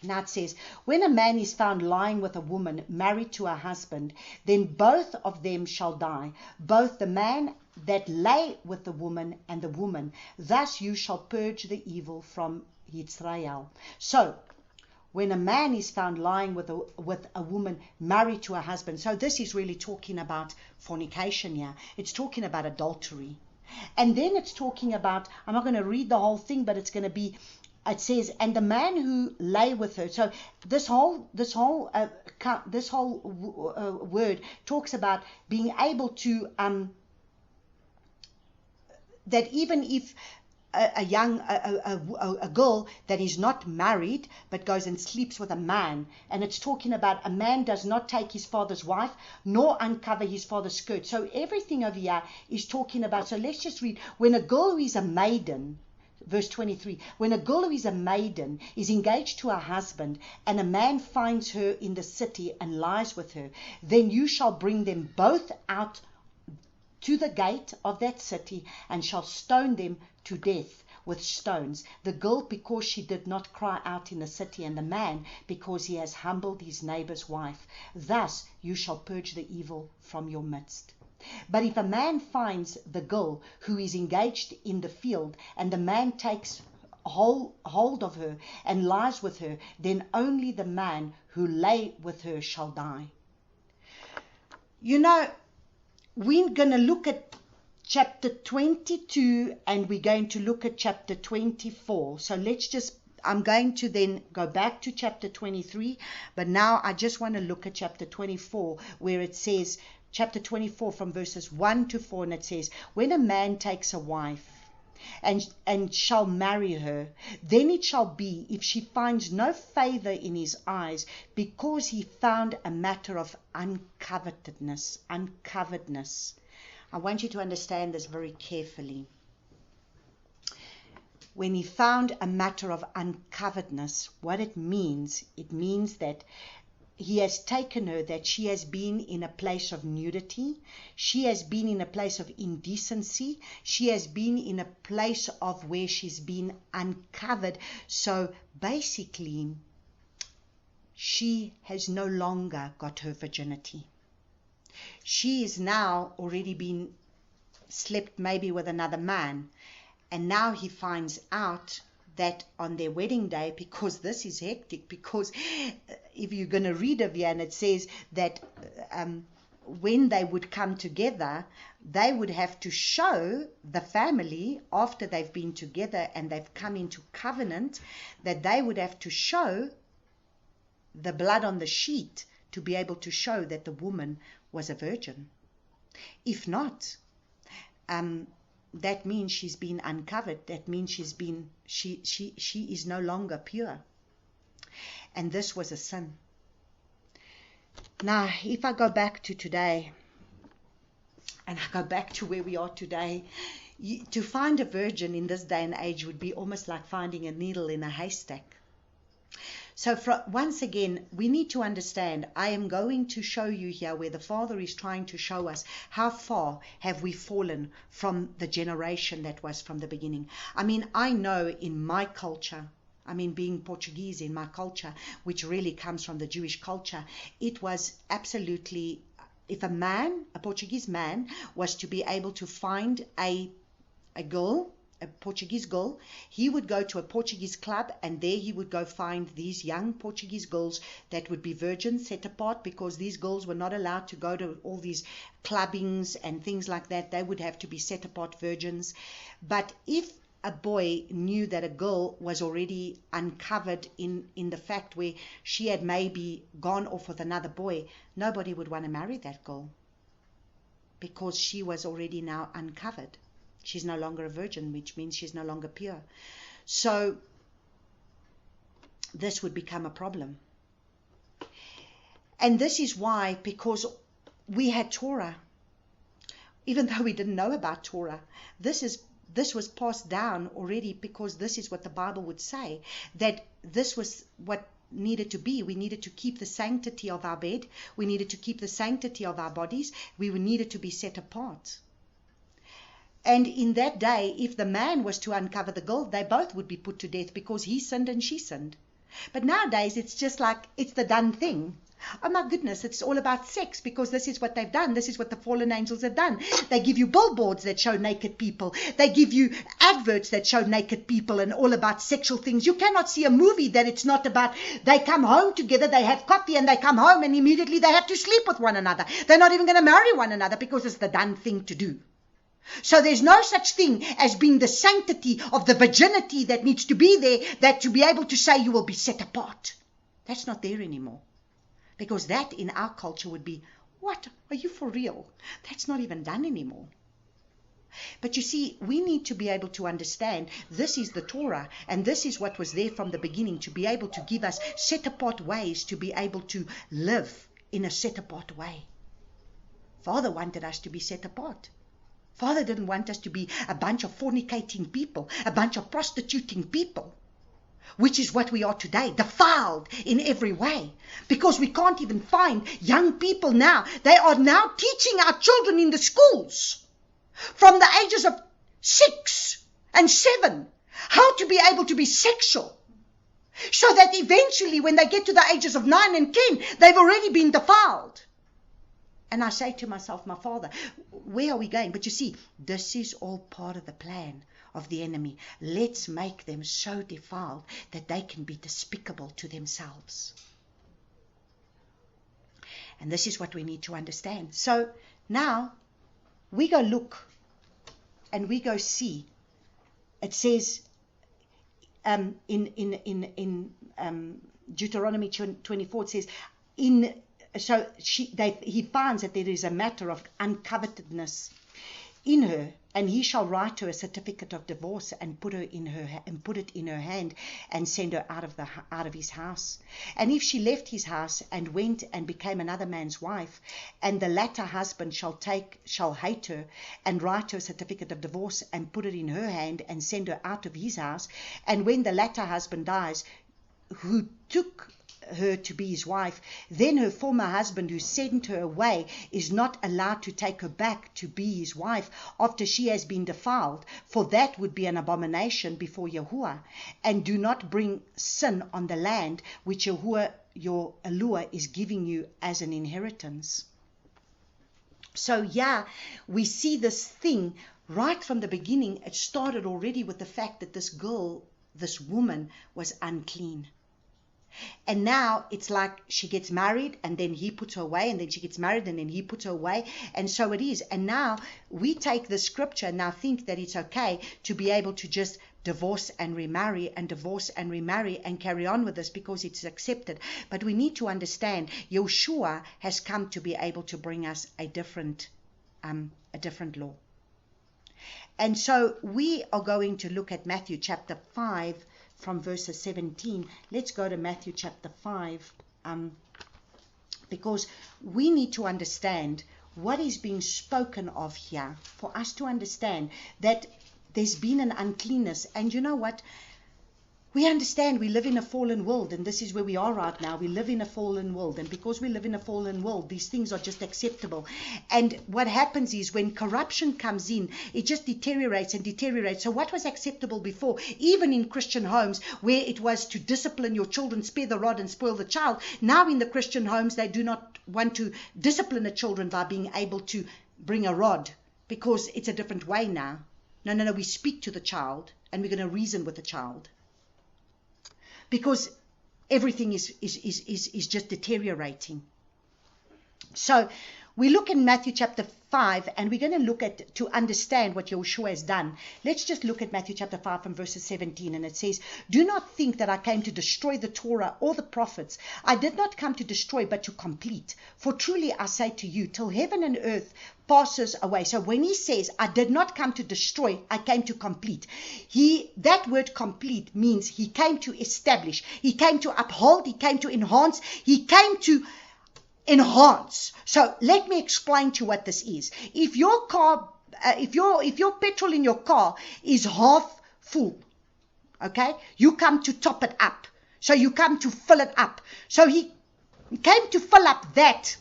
Now it says, when a man is found lying with a woman married to a husband, then both of them shall die, both the man that lay with the woman and the woman. Thus you shall purge the evil from Israel. So, when a man is found lying with a woman married to a husband, so this is really talking about fornication here. It's talking about adultery. And then it's talking about, I'm not going to read the whole thing, but it's going to be, it says, and the man who lay with her. So this whole word talks about being able to, that even if a girl that is not married but goes and sleeps with a man, and it's talking about a man does not take his father's wife nor uncover his father's skirt. So everything over here is talking about, so let's just read, when a girl who is a maiden, verse 23, when a girl who is a maiden is engaged to a husband, and a man finds her in the city and lies with her, then you shall bring them both out to the gate of that city, and shall stone them to death with stones. The girl because she did not cry out in the city, and the man because he has humbled his neighbor's wife. Thus you shall purge the evil from your midst. But if a man finds the girl who is engaged in the field, and the man takes hold of her and lies with her, then only the man who lay with her shall die. You know, we're going to look at chapter 22 and we're going to look at chapter 24. So I'm going to then go back to chapter 23, but now I just want to look at chapter 24, where it says, chapter 24 from verses 1 to 4, and it says, when a man takes a wife and shall marry her, then it shall be, if she finds no favor in his eyes, because he found a matter of uncoveredness. I want you to understand this very carefully. When he found a matter of uncoveredness, what it means that he has taken her, that she has been in a place of nudity, she has been in a place of indecency, she has been in a place of where she's been uncovered. So basically, she has no longer got her virginity. She is now already been slept maybe with another man, and now he finds out that on their wedding day, because this is hectic, because if you're going to read of here, and it says that when they would come together, they would have to show the family, after they've been together and they've come into covenant, that they would have to show the blood on the sheet to be able to show that the woman was a virgin. If not, that means she's been uncovered. That means she is no longer pure. And this was a sin. Now, if I go back to today, and I go back to where we are today, to find a virgin in this day and age would be almost like finding a needle in a haystack. So once again, we need to understand, I am going to show you here where the Father is trying to show us how far have we fallen from the generation that was from the beginning. I mean, I know in my culture, being Portuguese in my culture, which really comes from the Jewish culture, it was absolutely, if a Portuguese man was to be able to find a Portuguese girl, he would go to a Portuguese club, and there he would go find these young Portuguese girls that would be virgins, set apart, because these girls were not allowed to go to all these clubbings and things like that. They would have to be set apart virgins. But if a boy knew that a girl was already uncovered in the fact where she had maybe gone off with another boy, nobody would want to marry that girl, because she was already now uncovered. She's no longer a virgin, which means she's no longer pure. So this would become a problem. And this is why, because we had Torah, even though we didn't know about Torah, this was passed down already, because this is what the Bible would say, that this was what needed to be. We needed to keep the sanctity of our bed. We needed to keep the sanctity of our bodies. We needed to be set apart. And in that day, if the man was to uncover the girl, they both would be put to death, because he sinned and she sinned. But nowadays, it's just like, it's the done thing. Oh my goodness, it's all about sex because this is what they've done. This is what the fallen angels have done. They give you billboards that show naked people. They give you adverts that show naked people and all about sexual things. You cannot see a movie that it's not about, they come home together, they have coffee and they come home and immediately they have to sleep with one another. They're not even going to marry one another because it's the done thing to do. So there's no such thing as being the sanctity of the virginity that needs to be there, that to be able to say you will be set apart. That's not there anymore. Because that in our culture would be, what? Are you for real? That's not even done anymore. But you see, we need to be able to understand this is the Torah, and this is what was there from the beginning, to be able to give us set apart ways to be able to live in a set apart way. Father wanted us to be set apart. Father didn't want us to be a bunch of fornicating people, a bunch of prostituting people, which is what we are today, defiled in every way, because we can't even find young people now. They are now teaching our children in the schools from the ages of 6 and 7 how to be able to be sexual, so that eventually when they get to the ages of 9 and 10, they've already been defiled. And I say to myself, my Father, where are we going? But you see, this is all part of the plan of the enemy. Let's make them so defiled that they can be despicable to themselves. And this is what we need to understand. So now we go look and we go see. It says in Deuteronomy 24, it says, he finds that there is a matter of uncovetedness in her, and he shall write her a certificate of divorce and put it in her hand and send her out of his house. And if she left his house and went and became another man's wife, and the latter husband shall hate her and write her a certificate of divorce and put it in her hand and send her out of his house, and when the latter husband dies, who took her to be his wife, then her former husband who sent her away is not allowed to take her back to be his wife after she has been defiled, for that would be an abomination before Yahuwah. And do not bring sin on the land which Yahuwah your Elohim is giving you as an inheritance. So we see this thing right from the beginning. It started already with the fact that this woman was unclean. And now it's like she gets married and then he puts her away, and then she gets married and then he puts her away, and so it is. And now we take the scripture and now think that it's okay to be able to just divorce and remarry and carry on with this because it's accepted. But we need to understand Yeshua has come to be able to bring us a different law. And so we are going to look at Matthew chapter 5 from verses 17. Let's go to Matthew chapter 5, because we need to understand what is being spoken of here, for us to understand that there's been an uncleanness. And you know what? We understand we live in a fallen world, and this is where we are right now. We live in a fallen world, and because we live in a fallen world, these things are just acceptable. And what happens is when corruption comes in, it just deteriorates and deteriorates. So what was acceptable before, even in Christian homes, where it was to discipline your children, spare the rod and spoil the child, now in the Christian homes, they do not want to discipline the children by being able to bring a rod, because it's a different way now. No, we speak to the child, and we're going to reason with the child. Because everything is just deteriorating. So we look in Matthew chapter 5, and we're going to look at, to understand what Yeshua has done. Let's just look at Matthew chapter 5 from verses 17, and it says, "Do not think that I came to destroy the Torah or the prophets. I did not come to destroy, but to complete. For truly I say to you, till heaven and earth passes away." So when he says, I did not come to destroy, I came to complete. That word complete means he came to establish, he came to uphold, he came to enhance, he came to enhance. So let me explain to you what this is. If your car, if your petrol in your car is half full, okay, you come to top it up. So you come to fill it up. So he came to fill up that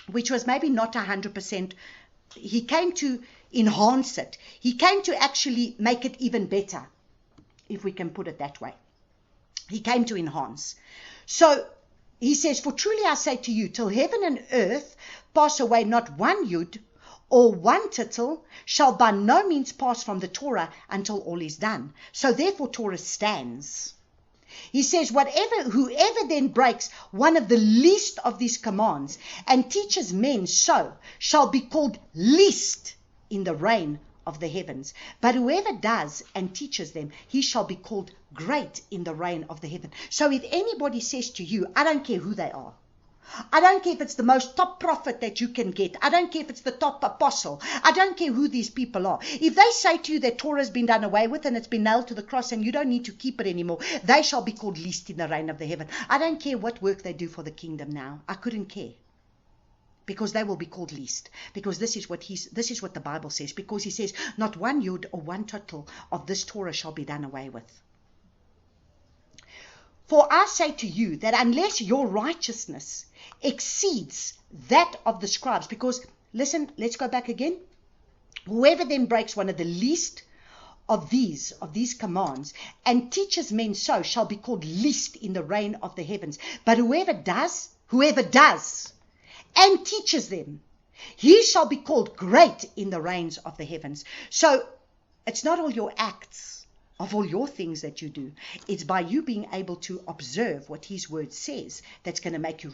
which was maybe not 100%. He came to enhance it. He came to actually make it even better, if we can put it that way. He came to enhance. So he says, for truly I say to you, till heaven and earth pass away, not one yud or one tittle shall by no means pass from the Torah until all is done. So therefore Torah stands. He says, whoever then breaks one of the least of these commands and teaches men so shall be called least in the reign of the heavens. But whoever does and teaches them, he shall be called great in the reign of the heaven. So if anybody says to you, I don't care who they are, I don't care if it's the most top prophet that you can get, I don't care if it's the top apostle, I don't care who these people are. If they say to you that Torah has been done away with and it's been nailed to the cross and you don't need to keep it anymore, they shall be called least in the reign of the heaven. I don't care what work they do for the kingdom now. I couldn't care. Because they will be called least. Because this is what the Bible says. Because he says, not one yud or one tittle of this Torah shall be done away with. For I say to you that unless your righteousness exceeds that of the scribes, because, listen, let's go back again. Whoever then breaks one of the least of these commands and teaches men so shall be called least in the reign of the heavens. But whoever does and teaches them, he shall be called great in the reigns of the heavens. So it's not all your acts of all your things that you do. It's by you being able to observe what his word says that's going to make you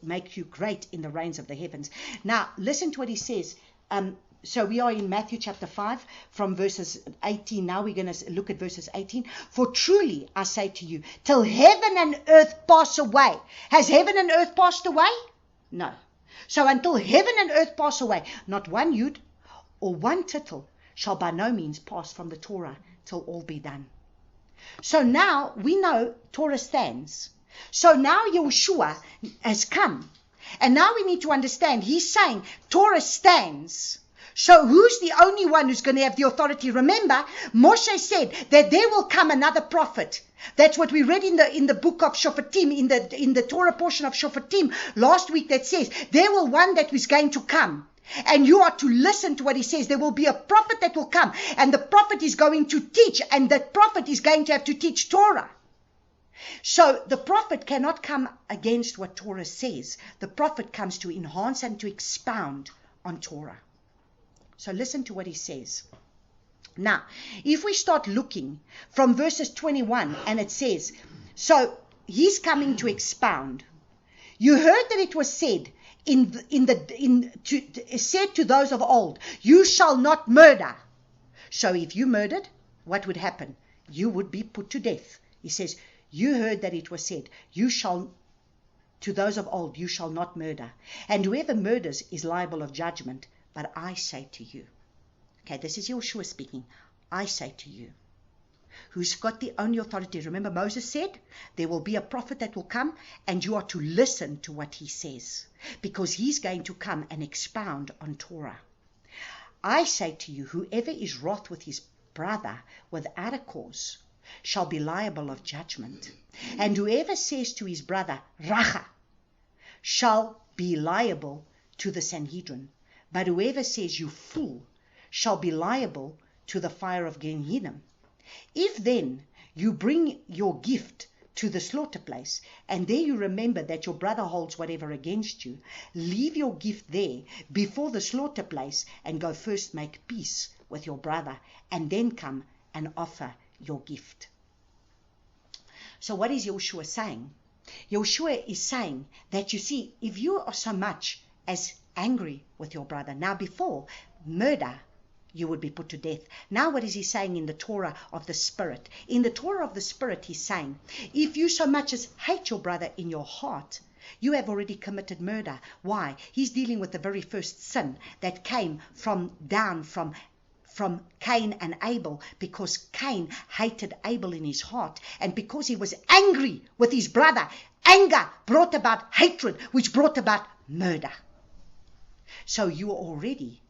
make you great in the reigns of the heavens. Now, listen to what he says. So we are in Matthew chapter 5 from verses 18. Now we're going to look at verses 18. For truly I say to you, till heaven and earth pass away. Has heaven and earth passed away? No. So until heaven and earth pass away, not one yud or one tittle shall by no means pass from the Torah till all be done. So now we know Torah stands. So now Yeshua has come. And now we need to understand, he's saying Torah stands. So who's the only one who's going to have the authority? Remember, Moshe said that there will come another prophet. That's what we read in the book of Shoftim, in the Torah portion of Shoftim last week, that says there will one that is going to come. And you are to listen to what he says. There will be a prophet that will come, and the prophet is going to teach, and that prophet is going to have to teach Torah. So the prophet cannot come against what Torah says. The prophet comes to enhance and to expound on Torah. So listen to what he says. Now, if we start looking from verses 21, and it says, so he's coming to expound. You heard that it was said said to those of old, you shall not murder. So if you murdered, what would happen? You would be put to death. He says, you heard that it was said, to those of old, you shall not murder. And whoever murders is liable of judgment. But I say to you, okay, this is Yeshua speaking. I say to you, who's got the only authority. Remember, Moses said, there will be a prophet that will come, and you are to listen to what he says, because he's going to come and expound on Torah. I say to you, whoever is wroth with his brother without a cause shall be liable of judgment. And whoever says to his brother, Racha, shall be liable to the Sanhedrin. But whoever says, you fool, shall be liable to the fire of Gehenna. If then you bring your gift to the slaughter place, and there you remember that your brother holds whatever against you, leave your gift there before the slaughter place, and go first make peace with your brother, and then come and offer your gift. So what is Yeshua saying? Yeshua is saying that, you see, if you are so much as angry with your brother, now before murder, you would be put to death. Now what is he saying in the Torah of the Spirit? In the Torah of the Spirit, he's saying, if you so much as hate your brother in your heart, you have already committed murder. Why? He's dealing with the very first sin that came from Cain and Abel, because Cain hated Abel in his heart, and because he was angry with his brother, anger brought about hatred, which brought about murder. So you are already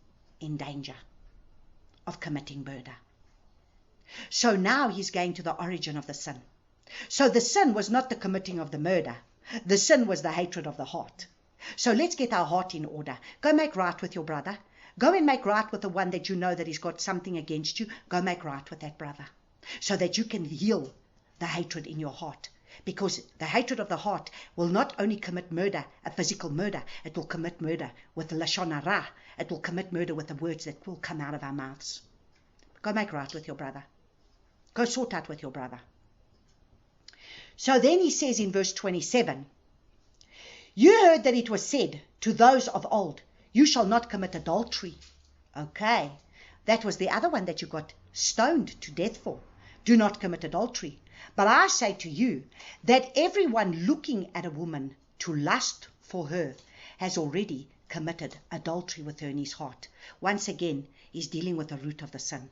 in danger of committing murder. So now he's going to the origin of the sin. So the sin was not the committing of the murder. The sin was the hatred of the heart. So let's get our heart in order. Go make right with your brother. Go and make right with the one that you know that he's got something against you. Go make right with that brother, so that you can heal the hatred in your heart. Because the hatred of the heart will not only commit murder, a physical murder, it will commit murder with the lashon hara. It will commit murder with the words that will come out of our mouths. Go make right with your brother. Go sort out with your brother. So then he says in verse 27, you heard that it was said to those of old, you shall not commit adultery. Okay, that was the other one that you got stoned to death for. Do not commit adultery. But I say to you that everyone looking at a woman to lust for her has already committed adultery with her in his heart. Once again, he's dealing with the root of the sin.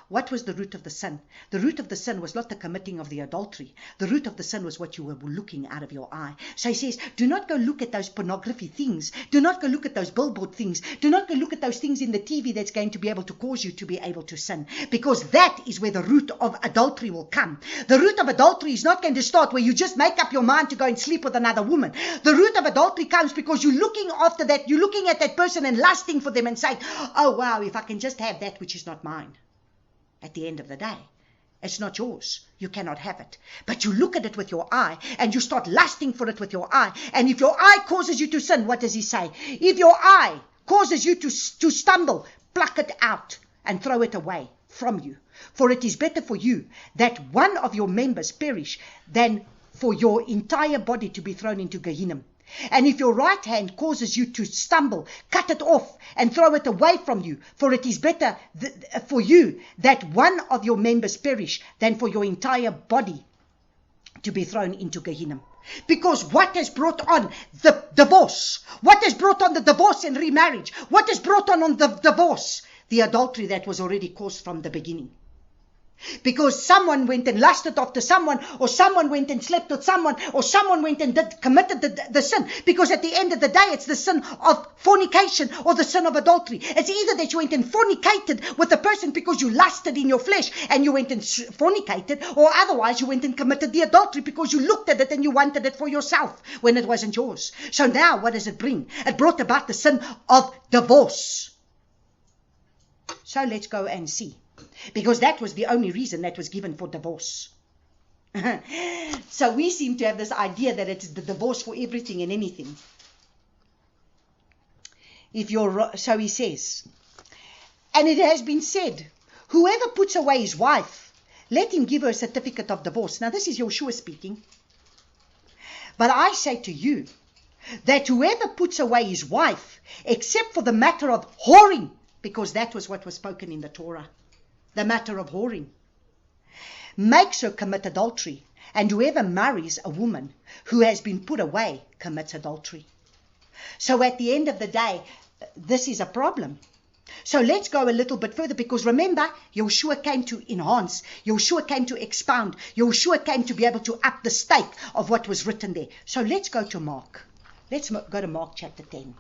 What was the root of the sin? The root of the sin was not the committing of the adultery. The root of the sin was what you were looking out of your eye. So he says, do not go look at those pornography things. Do not go look at those billboard things. Do not go look at those things in the TV that's going to be able to cause you to be able to sin. Because that is where the root of adultery will come. The root of adultery is not going to start where you just make up your mind to go and sleep with another woman. The root of adultery comes because you're looking after that. You're looking at that person and lusting for them and saying, oh wow, if I can just have that which is not mine. At the end of the day, it's not yours. You cannot have it. But you look at it with your eye and you start lusting for it with your eye. And if your eye causes you to sin, what does he say? If your eye causes you to stumble, pluck it out and throw it away from you. For it is better for you that one of your members perish than for your entire body to be thrown into Gehenna. And if your right hand causes you to stumble, cut it off and throw it away from you. For it is better for you that one of your members perish than for your entire body to be thrown into Gehenna. Because what has brought on the divorce? What has brought on the divorce and remarriage? What has brought on the divorce? The adultery that was already caused from the beginning. Because someone went and lusted after someone, or someone went and slept with someone, or someone went and committed the sin. Because at the end of the day, it's the sin of fornication or the sin of adultery. It's either that you went and fornicated with a person because you lusted in your flesh and you went and fornicated, or otherwise you went and committed the adultery because you looked at it and you wanted it for yourself when it wasn't yours. So now what does it bring? It brought about the sin of divorce. So let's go and see. Because that was the only reason that was given for divorce. So we seem to have this idea that it's the divorce for everything and anything. So he says, and it has been said, whoever puts away his wife, let him give her a certificate of divorce. Now this is Yeshua speaking. But I say to you, that whoever puts away his wife, except for the matter of whoring, because that was what was spoken in the Torah, the matter of whoring, makes her commit adultery, and whoever marries a woman who has been put away commits adultery. So at the end of the day, this is a problem. So let's go a little bit further, because remember, Yeshua came to enhance, Yeshua came to expound, Yeshua came to be able to up the stake of what was written there. So let's go to Mark. Let's go to Mark chapter 10.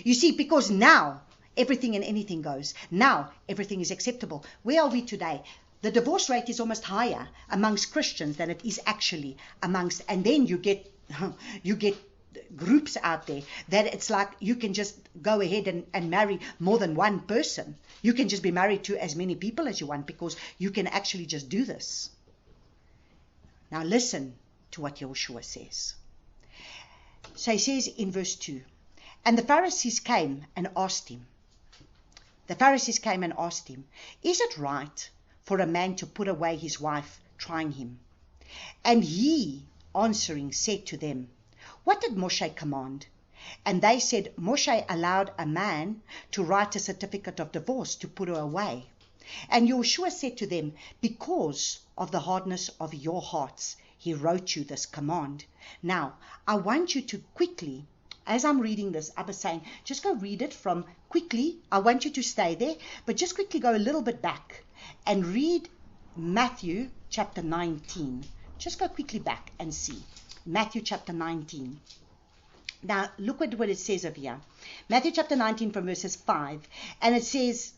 You see, because now everything and anything goes. Now everything is acceptable. Where are we today? The divorce rate is almost higher amongst Christians than it is actually amongst, and then you get groups out there that it's like you can just go ahead and marry more than one person. You can just be married to as many people as you want because you can actually just do this. Now listen to what Yeshua says. So he says in verse 2, and the Pharisees came and asked him, is it right for a man to put away his wife, trying him? And he answering said to them, what did Moshe command? And they said, Moshe allowed a man to write a certificate of divorce to put her away. And Yeshua said to them, because of the hardness of your hearts, he wrote you this command. Now, I want you to quickly, as I'm reading this, I was saying, just go read it from quickly. I want you to stay there, but just quickly go a little bit back and read Matthew chapter 19. Just go quickly back and see. Matthew chapter 19. Now, look at what it says over here. Matthew chapter 19 from verses 5. And it says,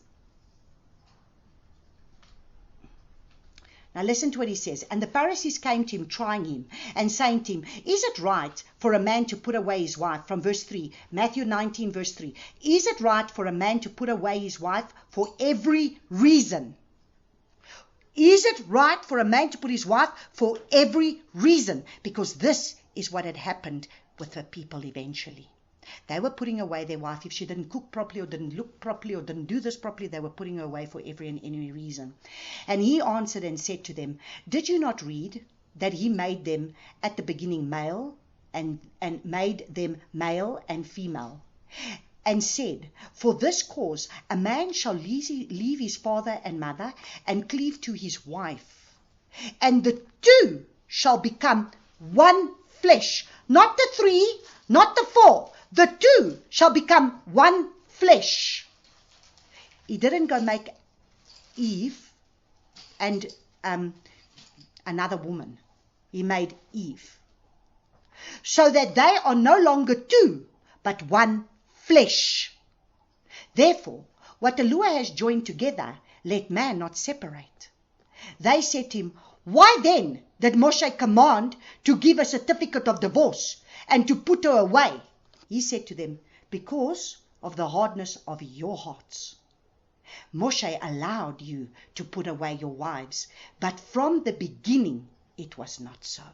now listen to what he says. And the Pharisees came to him, trying him, and saying to him, is it right for a man to put away his wife? From verse 3, Matthew 19 verse 3. Is it right for a man to put away his wife for every reason? Is it right for a man to put his wife? For every reason, because this is what had happened with the people eventually. They were putting away their wife. If she didn't cook properly or didn't look properly or didn't do this properly, they were putting her away for every and any reason. And he answered and said to them, did you not read that he made them at the beginning male and made them male and female? And said, for this cause a man shall leave his father and mother and cleave to his wife, and the two shall become one flesh. Not the three, not the four. The two shall become one flesh. He didn't go make Eve and another woman. He made Eve. So that they are no longer two, but one flesh. Therefore, what the Lord has joined together, let man not separate. They said to him, why then did Moshe command to give a certificate of divorce and to put her away? He said to them, because of the hardness of your hearts. Moshe allowed you to put away your wives, but from the beginning it was not so.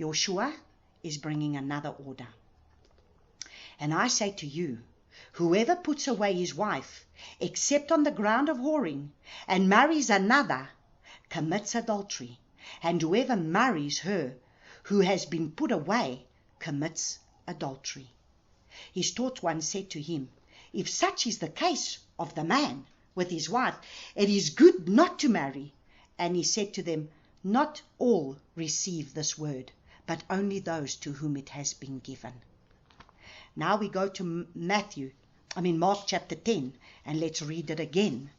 Joshua is bringing another order. And I say to you, whoever puts away his wife, except on the ground of whoring, and marries another, commits adultery. And whoever marries her who has been put away, commits adultery. His taught one said to him, if such is the case of the man with his wife, it is good not to marry. And he said to them, not all receive this word, but only those to whom it has been given. Now we go to Mark chapter 10, and let's read it again.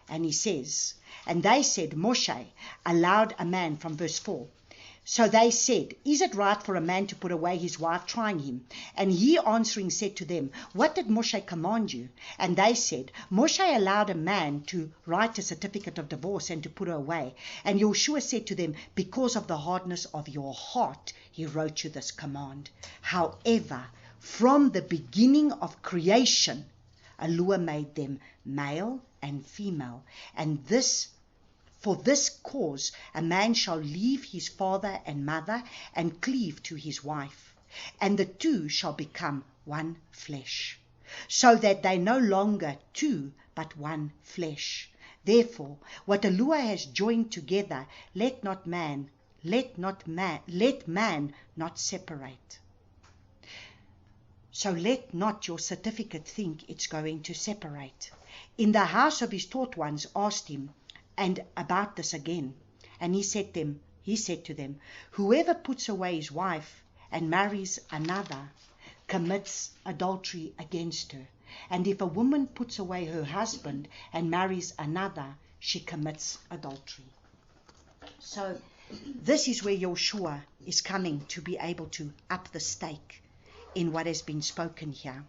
And he says, and they said, Moshe allowed a man, from verse 4. So they said, is it right for a man to put away his wife, trying him? And he answering said to them, what did Moshe command you? And they said, Moshe allowed a man to write a certificate of divorce and to put her away. And Joshua said to them, because of the hardness of your heart, he wrote you this command. However, from the beginning of creation, Allah made them male and female. And for this cause, a man shall leave his father and mother and cleave to his wife, and the two shall become one flesh, so that they no longer two, but one flesh. Therefore, what Allah has joined together, let man not separate. So let not your certificate think it's going to separate. In the house of his taught ones asked him and about this again. And he said to them, whoever puts away his wife and marries another commits adultery against her. And if a woman puts away her husband and marries another, she commits adultery. So this is where Joshua is coming to be able to up the stake in what has been spoken here.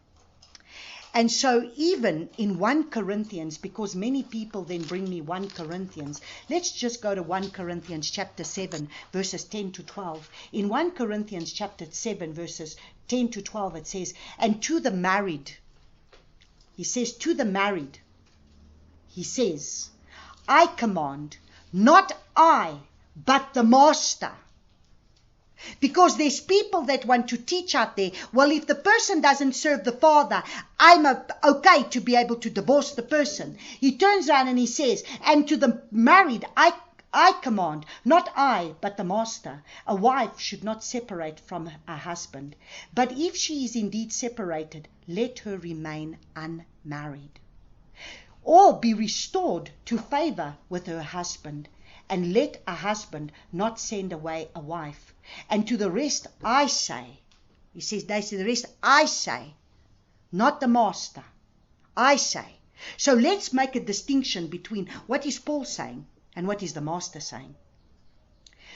And so even in 1 Corinthians, because many people then bring me 1 Corinthians, let's just go to 1 Corinthians chapter 7, verses 10 to 12. In 1 Corinthians chapter 7, verses 10 to 12, it says, and to the married, he says, to the married, he says, I command, not I, but the master. Because there's people that want to teach out there, well, if the person doesn't serve the father, I'm okay to be able to divorce the person. He turns around and he says, and to the married, I command, not I, but the master. A wife should not separate from her husband. But if she is indeed separated, let her remain unmarried, or be restored to favor with her husband. And let a husband not send away a wife. And to the rest I say, he says, they say the rest I say, not the master, I say. So let's make a distinction between what is Paul saying and what is the master saying.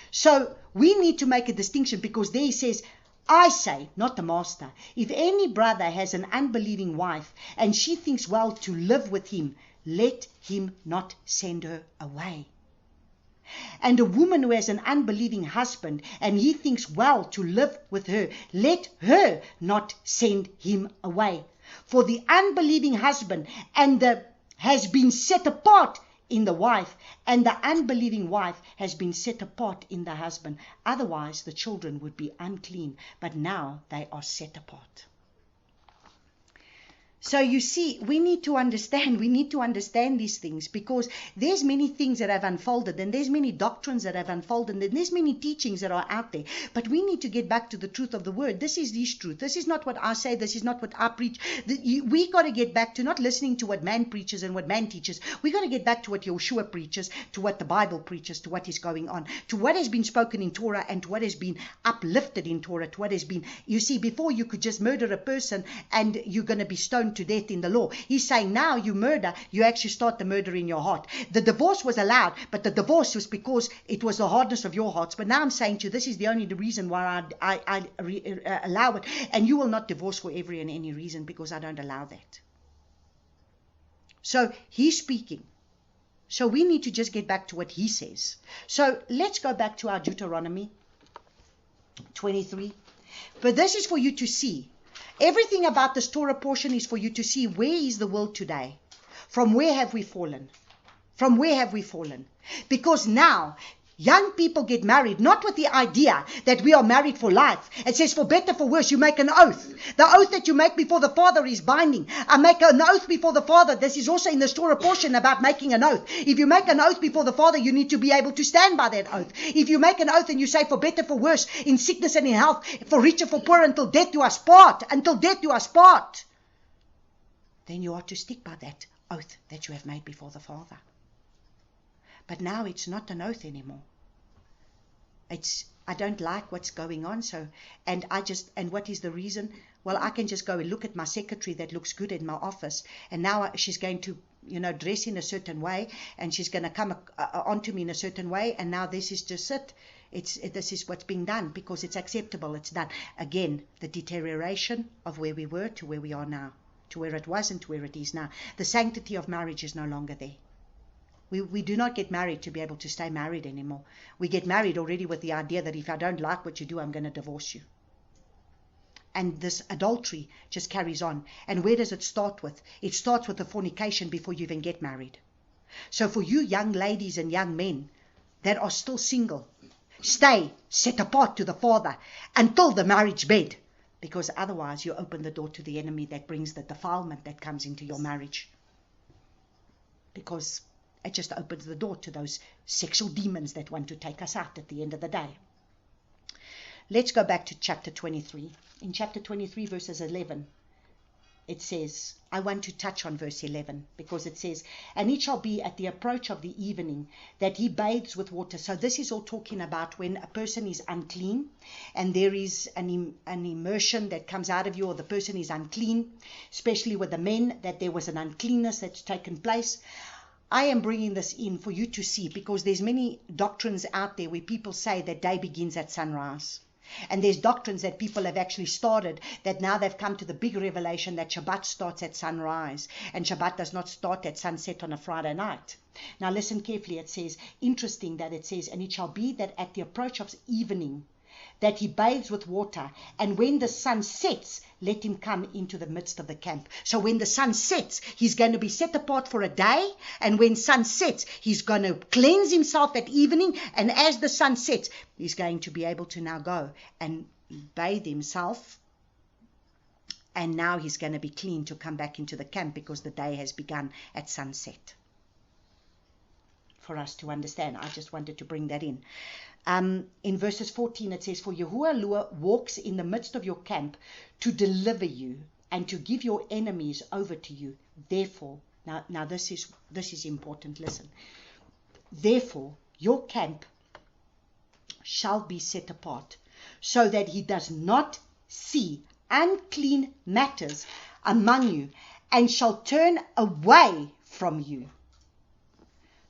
So we need to make a distinction, because there he says, I say, not the master. If any brother has an unbelieving wife and she thinks well to live with him, let him not send her away. And a woman who has an unbelieving husband and he thinks well to live with her, let her not send him away. For the unbelieving husband has been set apart in the wife, and the unbelieving wife has been set apart in the husband. Otherwise, the children would be unclean, but now they are set apart. So you see, we need to understand these things, because there's many things that have unfolded, and there's many doctrines that have unfolded, and there's many teachings that are out there. But we need to get back to the truth of the word. This is this truth. This is not what I say. This is not what I preach. We got to get back to not listening to what man preaches and what man teaches. We got to get back to what Yeshua preaches, to what the Bible preaches, to what is going on, to what has been spoken in Torah, and to what has been uplifted in Torah, to what has been, you see, before you could just murder a person and you're going to be stoned to death in the law. He's saying now you murder, you actually start the murder in your heart. The divorce was allowed, but the divorce was because it was the hardness of your hearts. But now I'm saying to you, this is the only reason why I allow it. And you will not divorce for every and any reason, because I don't allow that. So he's speaking. So we need to just get back to what he says. So let's go back to our Deuteronomy 23. But this is for you to see. Everything about this Torah portion is for you to see where is the world today. From where have we fallen? From where have we fallen? Because now young people get married, not with the idea that we are married for life. It says for better, for worse, you make an oath. The oath that you make before the Father is binding. I make an oath before the Father. This is also in the Torah portion about making an oath. If you make an oath before the Father, you need to be able to stand by that oath. If you make an oath and you say for better, for worse, in sickness and in health, for richer, for poor, until death do us part, then you are to stick by that oath that you have made before the Father. But now it's not an oath anymore. I don't like what's going on. And what is the reason? Well, I can just go and look at my secretary that looks good in my office, and now she's going to, dress in a certain way, and she's going to come onto me in a certain way, and now this is just it. This is what's being done because it's acceptable. It's done. Again, the deterioration of where we were to where we are now, to where it was and to where it is now. The sanctity of marriage is no longer there. We do not get married to be able to stay married anymore. We get married already with the idea that if I don't like what you do, I'm going to divorce you. And this adultery just carries on. And where does it start with? It starts with the fornication before you even get married. So for you young ladies and young men that are still single, stay set apart to the Father until the marriage bed. Because otherwise you open the door to the enemy that brings the defilement that comes into your marriage. Because it just opens the door to those sexual demons that want to take us out at the end of the day. Let's go back to chapter 23. In chapter 23, verses 11, it says, I want to touch on verse 11, because it says, and it shall be at the approach of the evening that he bathes with water. So this is all talking about when a person is unclean and there is an immersion that comes out of you, or the person is unclean, especially with the men, that there was an uncleanness that's taken place. I am bringing this in for you to see, because there's many doctrines out there where people say that day begins at sunrise. And there's doctrines that people have actually started, that now they've come to the big revelation that Shabbat starts at sunrise, and Shabbat does not start at sunset on a Friday night. Now listen carefully. It says, interesting that it says, and it shall be that at the approach of evening that he bathes with water, and when the sun sets, let him come into the midst of the camp. So when the sun sets, he's going to be set apart for a day, and when sun sets, he's going to cleanse himself at evening, and as the sun sets, he's going to be able to now go and bathe himself, and now he's going to be clean to come back into the camp, because the day has begun at sunset. For us to understand, I just wanted to bring that in. In verses 14 it says, for Yahuwah walks in the midst of your camp to deliver you and to give your enemies over to you. Therefore, now this is important, listen. Therefore, your camp shall be set apart, so that he does not see unclean matters among you, and shall turn away from you.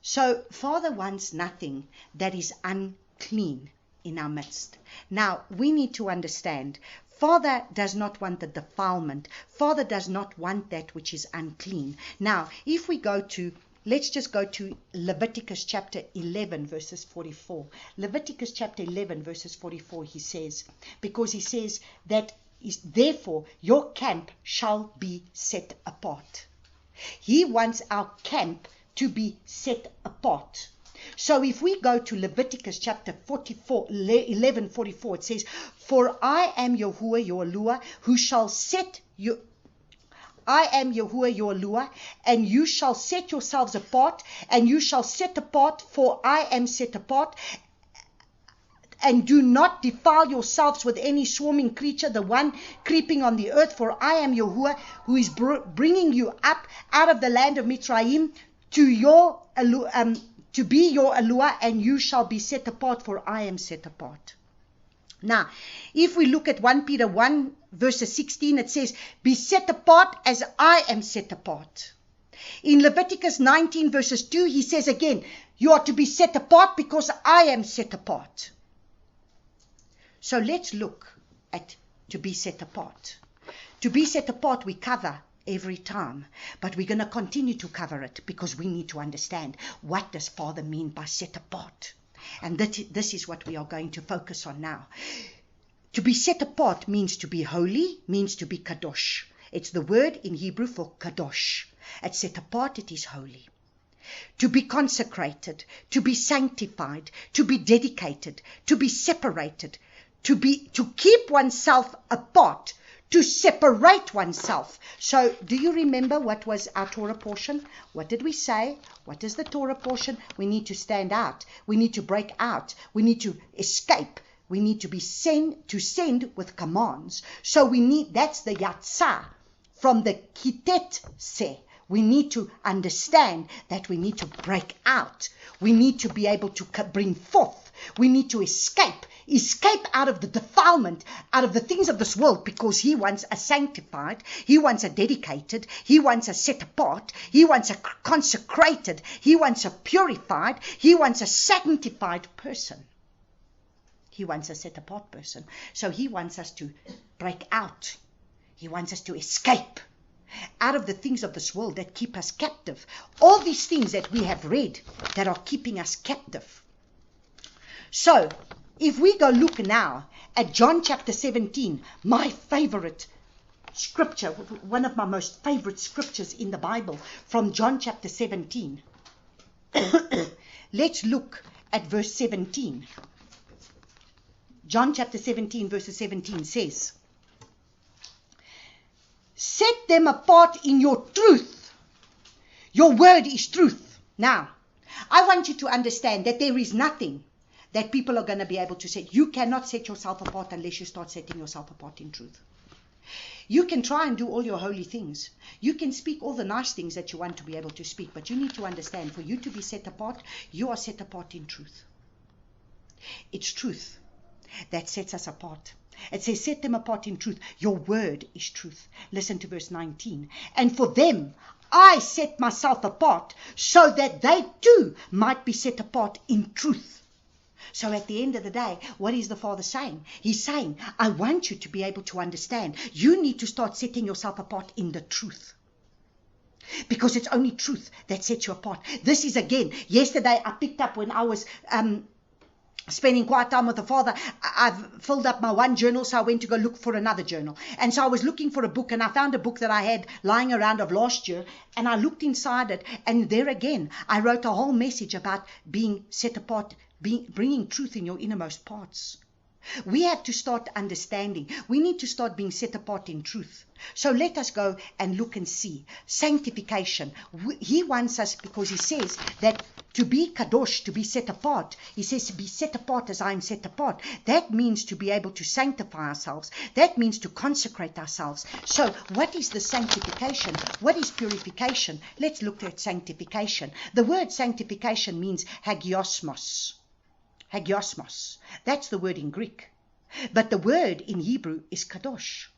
So Father wants nothing that is unclean in our midst. Now we need to understand, Father does not want the defilement. Father does not want that which is unclean. Now if we go to, let's just go to Leviticus chapter 11 verses 44. Leviticus chapter 11 verses 44, he says, because he says that therefore your camp shall be set apart. He wants our camp to be set apart. So if we go to Leviticus chapter 11:44, it says, "For I am Yahuwah your Elohim, who shall set you. I am Yahuwah your Elohim, and you shall set yourselves apart, and you shall set apart, for I am set apart. And do not defile yourselves with any swarming creature, the one creeping on the earth, for I am Yahuwah, who is bringing you up out of the land of Mitzrayim to be your Elohim, and you shall be set apart, for I am set apart." Now, if we look at 1 Peter 1 verses 16, it says, "Be set apart as I am set apart." In Leviticus 19 verses 2, he says again, "You are to be set apart because I am set apart." So let's look at to be set apart. To be set apart we cover every time, but we're going to continue to cover it because we need to understand what does Father mean by set apart. And this is what we are going to focus on now. To be set apart means to be holy, means to be kadosh. It's the word in Hebrew for kadosh. It's set apart, it is holy. To be consecrated, to be sanctified, to be dedicated, to be separated, to keep oneself apart, to separate oneself. So do you remember what was our Torah portion? What did we say? What is the Torah portion? We need to stand out. We need to break out. We need to escape. We need to be send with commands. So that's the yatzah from the Ki-Tetze. We need to understand that we need to break out. We need to be able to bring forth. We need to escape out of the defilement, out of the things of this world, because he wants a sanctified, he wants a dedicated, he wants a set apart, he wants a consecrated, he wants a purified, he wants a sanctified person. He wants a set apart person. So he wants us to break out. He wants us to escape out of the things of this world that keep us captive. All these things that we have read that are keeping us captive. So, if we go look now at John chapter 17, my favorite scripture, one of my most favorite scriptures in the Bible, from John chapter 17. Let's look at verse 17. John chapter 17 verse 17 says, "Set them apart in your truth. Your word is truth." Now, I want you to understand that there is nothing that people are going to be able to say. You cannot set yourself apart unless you start setting yourself apart in truth. You can try and do all your holy things. You can speak all the nice things that you want to be able to speak, but you need to understand, for you to be set apart, you are set apart in truth. It's truth that sets us apart. It says, "Set them apart in truth. Your word is truth." Listen to verse 19. "And for them I set myself apart, so that they too might be set apart in truth." So at the end of the day, what is the Father saying? He's saying, I want you to be able to understand. You need to start setting yourself apart in the truth. Because it's only truth that sets you apart. This is again, yesterday I picked up when I was spending quiet time with the Father. I've filled up my one journal, so I went to go look for another journal. And so I was looking for a book, and I found a book that I had lying around of last year, and I looked inside it, and there again, I wrote a whole message about being set apart, bringing truth in your innermost parts. We have to start understanding. We need to start being set apart in truth. So let us go and look and see. Sanctification. He wants us, because he says that to be kadosh, to be set apart, he says to be set apart as I am set apart. That means to be able to sanctify ourselves. That means to consecrate ourselves. So what is the sanctification? What is purification? Let's look at sanctification. The word sanctification means hagiosmos. Hagiosmos. That's the word in Greek. But the word in Hebrew is kadosh.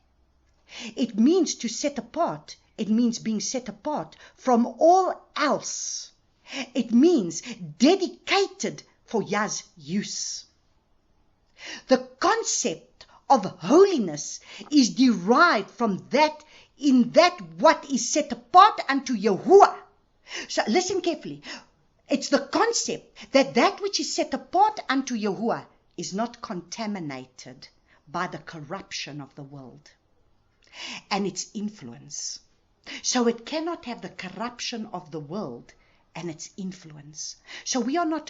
It means to set apart. It means being set apart from all else. It means dedicated for Yah's use. The concept of holiness is derived from that, in that what is set apart unto Yahuwah. So listen carefully. It's the concept that which is set apart unto Yahuwah is not contaminated by the corruption of the world and its influence. So it cannot have the corruption of the world and its influence. So we are not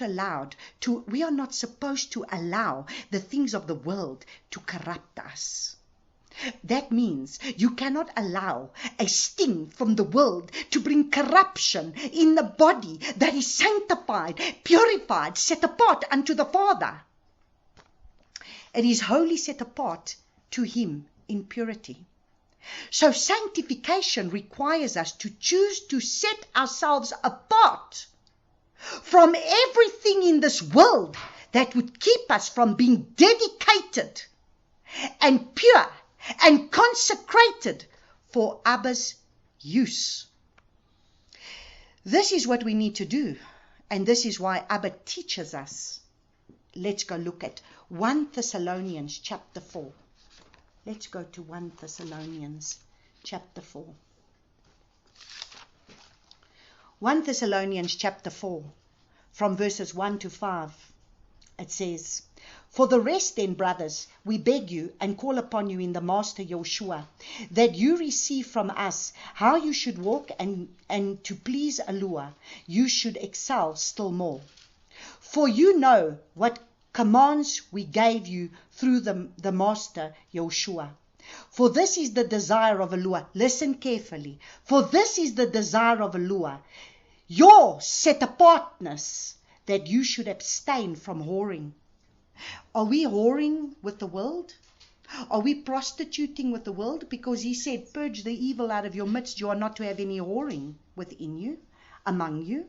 supposed to allow the things of the world to corrupt us. That means you cannot allow a sting from the world to bring corruption in the body that is sanctified, purified, set apart unto the Father. It is wholly set apart to Him in purity. So sanctification requires us to choose to set ourselves apart from everything in this world that would keep us from being dedicated and pure and consecrated for Abba's use. This is what we need to do, and this is why Abba teaches us. Let's go look at 1 Thessalonians chapter 4. Let's go to 1 Thessalonians chapter 4. 1 Thessalonians chapter 4, from verses 1 to 5, it says, "For the rest then, brothers, we beg you and call upon you in the Master Yeshua, that you receive from us how you should walk, and to please Eloah, you should excel still more. For you know what commands we gave you through the Master Yeshua. For this is the desire of Eloah." Listen carefully. "For this is the desire of Eloah, your set apartness, that you should abstain from whoring." Are we whoring with the world? Are we prostituting with the world? Because He said, "Purge the evil out of your midst." You are not to have any whoring within you, among you.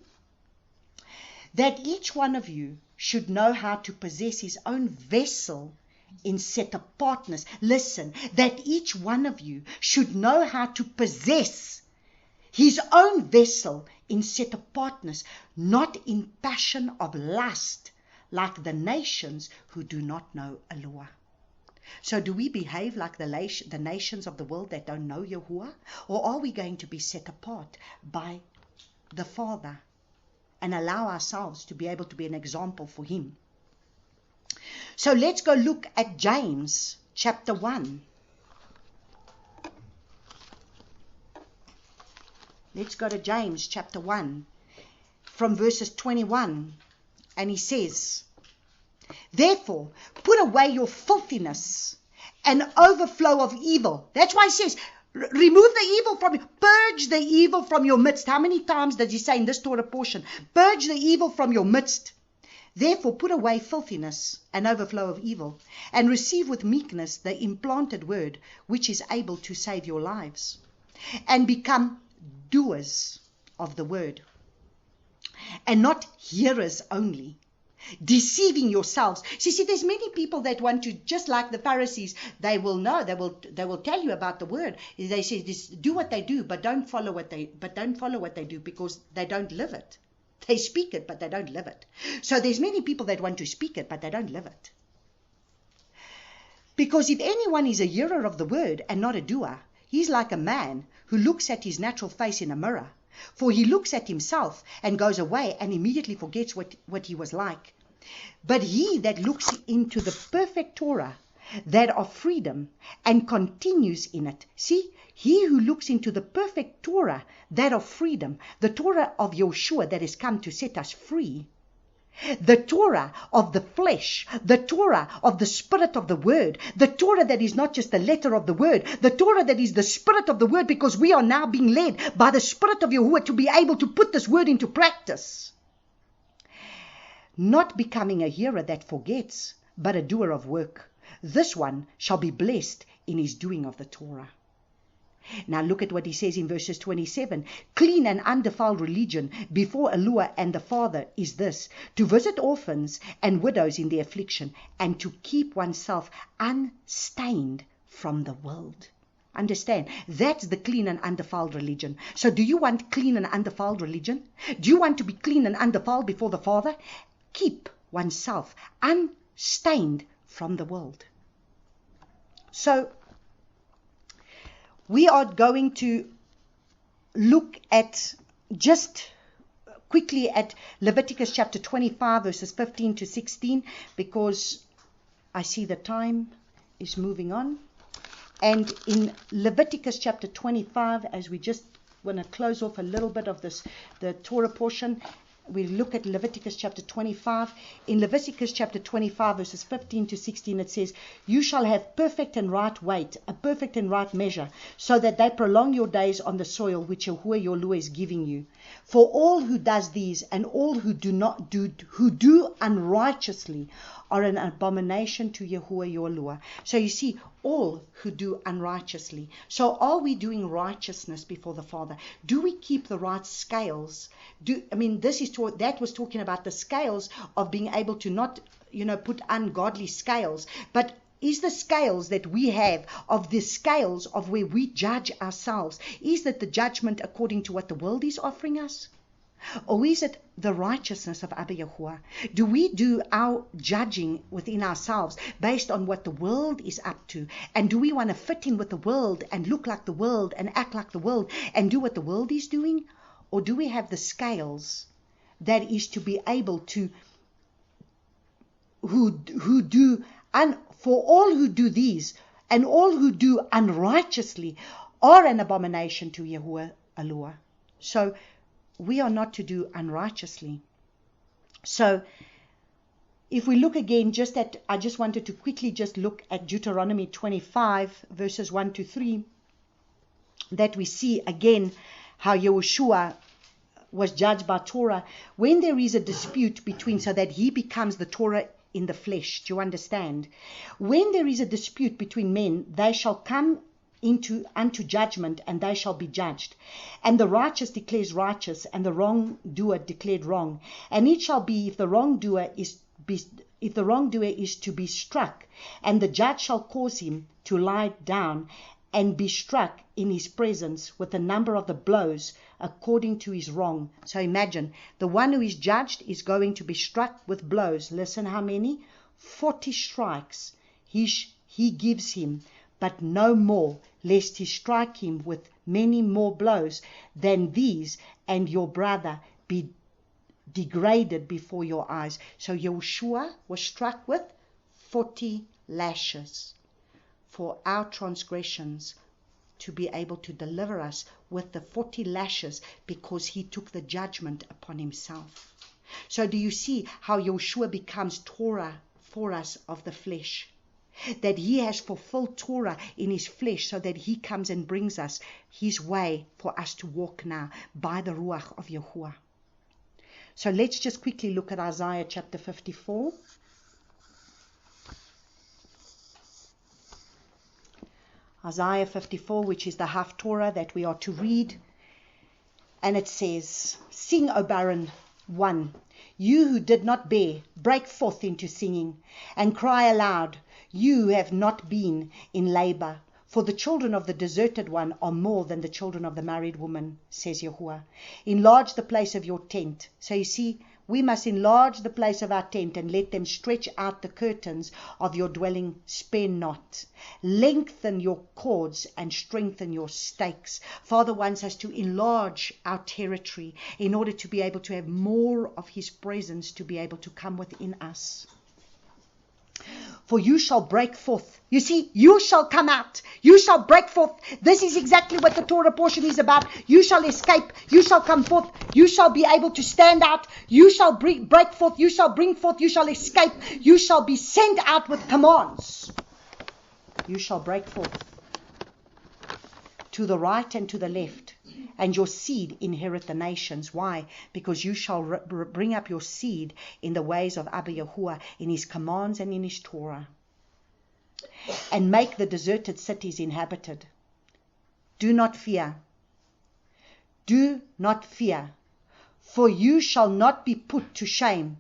"That each one of you should know how to possess his own vessel in set apartness." Listen, that each one of you should know how to possess his own vessel in set apartness, not in passion of lust, like the nations who do not know Eloah. So do we behave like the nations of the world that don't know Yahuwah? Or are we going to be set apart by the Father and allow ourselves to be able to be an example for Him? So let's go look at James chapter 1. Let's go to James chapter 1 from verses 21. And he says, "Therefore, put away your filthiness and overflow of evil." That's why he says, remove the evil from you. Purge the evil from your midst. How many times does he say in this Torah portion? Purge the evil from your midst. "Therefore, put away filthiness and overflow of evil, and receive with meekness the implanted word, which is able to save your lives. And become doers of the word, and not hearers only, deceiving yourselves." See, there's many people that want to, just like the Pharisees, they will know, they will tell you about the word. They say, do what they do, but don't follow what they do, because they don't live it. They speak it, but they don't live it. So there's many people that want to speak it, but they don't live it. Because if anyone is a hearer of the word and not a doer, he's like a man who looks at his natural face in a mirror. For he looks at himself and goes away and immediately forgets what he was like. But he that looks into the perfect Torah, that of freedom, and continues in it. See, he who looks into the perfect Torah, that of freedom, the Torah of Yeshua that has come to set us free, the Torah of the flesh, the Torah of the spirit of the word, the Torah that is not just the letter of the word, the Torah that is the spirit of the word, because we are now being led by the Spirit of Yahuwah to be able to put this word into practice. Not becoming a hearer that forgets, but a doer of work. This one shall be blessed in his doing of the Torah. Now look at what he says in verses 27. "Clean and undefiled religion before Eloah and the Father is this, to visit orphans and widows in their affliction, and to keep oneself unstained from the world." Understand, that's the clean and undefiled religion. So do you want clean and undefiled religion? Do you want to be clean and undefiled before the Father? Keep oneself unstained from the world. So we are going to look at, just quickly, at Leviticus chapter 25, verses 15 to 16, because I see the time is moving on. And in Leviticus chapter 25, as we just want to close off a little bit of this, the Torah portion. We look at Leviticus chapter 25. In Leviticus chapter 25, verses 15 to 16, it says, "You shall have perfect and right weight, a perfect and right measure, so that they prolong your days on the soil which Yahuwah your Lord is giving you. For all who does these and all who do unrighteously are an abomination to Yahuwah your Lord." So you see, all who do unrighteously. So are we doing righteousness before the Father? Do we keep the right scales? That was talking about the scales of being able to not, put ungodly scales. But is the scales that we have of the scales of where we judge ourselves, is that the judgment according to what the world is offering us? Or is it the righteousness of Abba Yahuwah? Do we do our judging within ourselves based on what the world is up to? And do we want to fit in with the world and look like the world and act like the world and do what the world is doing? Or do we have the scales that is to be able to, for all who do these and all who do unrighteously are an abomination to Yahuwah Elohah. So we are not to do unrighteously. So if we look again, I just wanted to quickly just look at Deuteronomy 25, verses 1 to 3, that we see again how Yahushua was judged by Torah. When there is a dispute between, so that he becomes the Torah in the flesh, do you understand? When there is a dispute between men, they shall come unto judgment, and they shall be judged. And the righteous declares righteous, and the wrongdoer declared wrong. And it shall be, if the wrongdoer is to be struck, and the judge shall cause him to lie down and be struck in his presence with the number of the blows according to his wrong. So imagine, the one who is judged is going to be struck with blows. Listen how many? 40 strikes he gives him, but no more, lest he strike him with many more blows than these, and your brother be degraded before your eyes. So Yahushua was struck with 40 lashes for our transgressions, to be able to deliver us with the 40 lashes, because he took the judgment upon himself. So do you see how Yahushua becomes Torah for us of the flesh? That he has fulfilled Torah in his flesh, so that he comes and brings us his way for us to walk now by the Ruach of Yahuwah. So let's just quickly look at Isaiah chapter 54. Isaiah 54, which is the half Torah that we are to read. And it says, "Sing, O barren one, you who did not bear, break forth into singing, and cry aloud, you who have not been in labor. For the children of the deserted one are more than the children of the married woman, says Yahuwah. Enlarge the place of your tent." So you see, we must enlarge the place of our tent and let them stretch out the curtains of your dwelling. Spare not. Lengthen your cords and strengthen your stakes. Father wants us to enlarge our territory in order to be able to have more of his presence to be able to come within us. For you shall break forth. You see, you shall come out. You shall break forth. This is exactly what the Torah portion is about. You shall escape. You shall come forth. You shall be able to stand out. You shall break forth. You shall bring forth. You shall escape. You shall be sent out with commands. You shall break forth to the right and to the left, and your seed inherit the nations. Why? Because you shall bring up your seed in the ways of Abba Yahuwah, in his commands and in his Torah, and make the deserted cities inhabited. Do not fear. Do not fear, for you shall not be put to shame.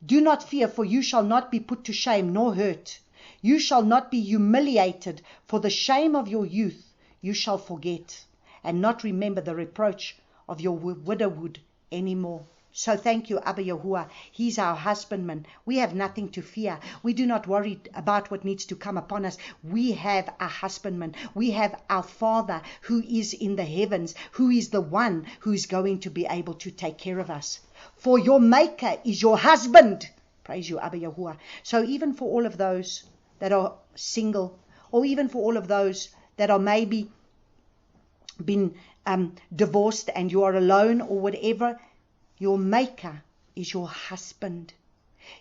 Do not fear, for you shall not be put to shame nor hurt. You shall not be humiliated, for the shame of your youth you shall forget, and not remember the reproach of your widowhood anymore. So thank you, Abba Yahuwah. He's our husbandman. We have nothing to fear. We do not worry about what needs to come upon us. We have a husbandman. We have our Father who is in the heavens, who is the one who is going to be able to take care of us. For your Maker is your husband. Praise you, Abba Yahuwah. So even for all of those that are single, or even for all of those that are maybe been divorced and you are alone or whatever, your maker is your husband.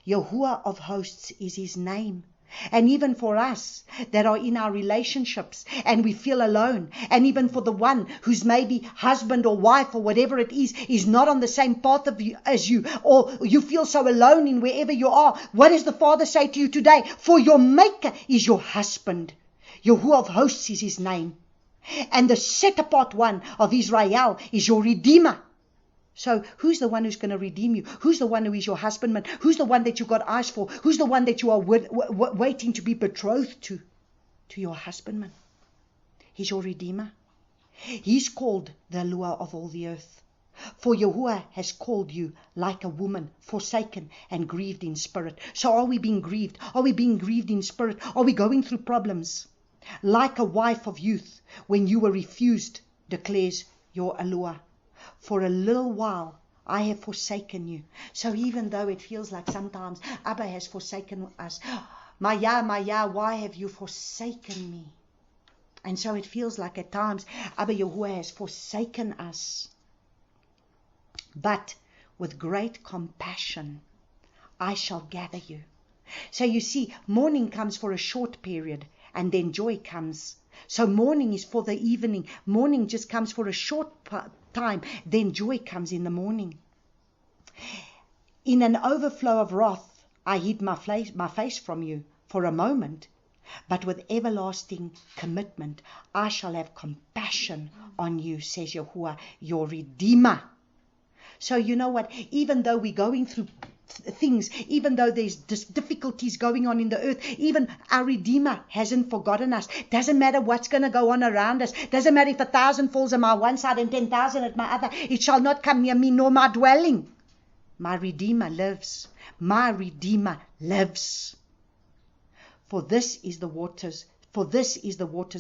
Yahuwah of hosts is his name. And even for us that are in our relationships and we feel alone, and even for the one who's maybe husband or wife or whatever it is not on the same path as you, or you feel so alone in wherever you are, what does the Father say to you today? For your maker is your husband. Yahuwah of hosts is his name. And the set apart one of Israel is your Redeemer. So who's the one who's going to redeem you? Who's the one who is your husbandman? Who's the one that you got eyes for? Who's the one that you are waiting to be betrothed to? To your husbandman. He's your Redeemer. He's called the Lure of all the earth. For Yahuwah has called you like a woman, forsaken and grieved in spirit. So are we being grieved? Are we being grieved in spirit? Are we going through problems? Like a wife of youth, when you were refused, declares your Allure. For a little while I have forsaken you. So even though it feels like sometimes Abba has forsaken us, my Yah, why have you forsaken me? And so it feels like at times Abba Yahuwah has forsaken us. But with great compassion I shall gather you. So you see, mourning comes for a short period and then joy comes. So mourning is for the evening. Mourning just comes for a short time, then joy comes in the morning. In an overflow of wrath, I hid my face from you for a moment, but with everlasting commitment, I shall have compassion on you, says Yahuwah, your Redeemer. So you know what, even though we're going through things, even though there's difficulties going on in the earth, even our Redeemer hasn't forgotten us. Doesn't matter what's going to go on around us. Doesn't matter if 1,000 falls on my one side and 10,000 at my other. It shall not come near me nor my dwelling. My Redeemer lives. My Redeemer lives. For this is the waters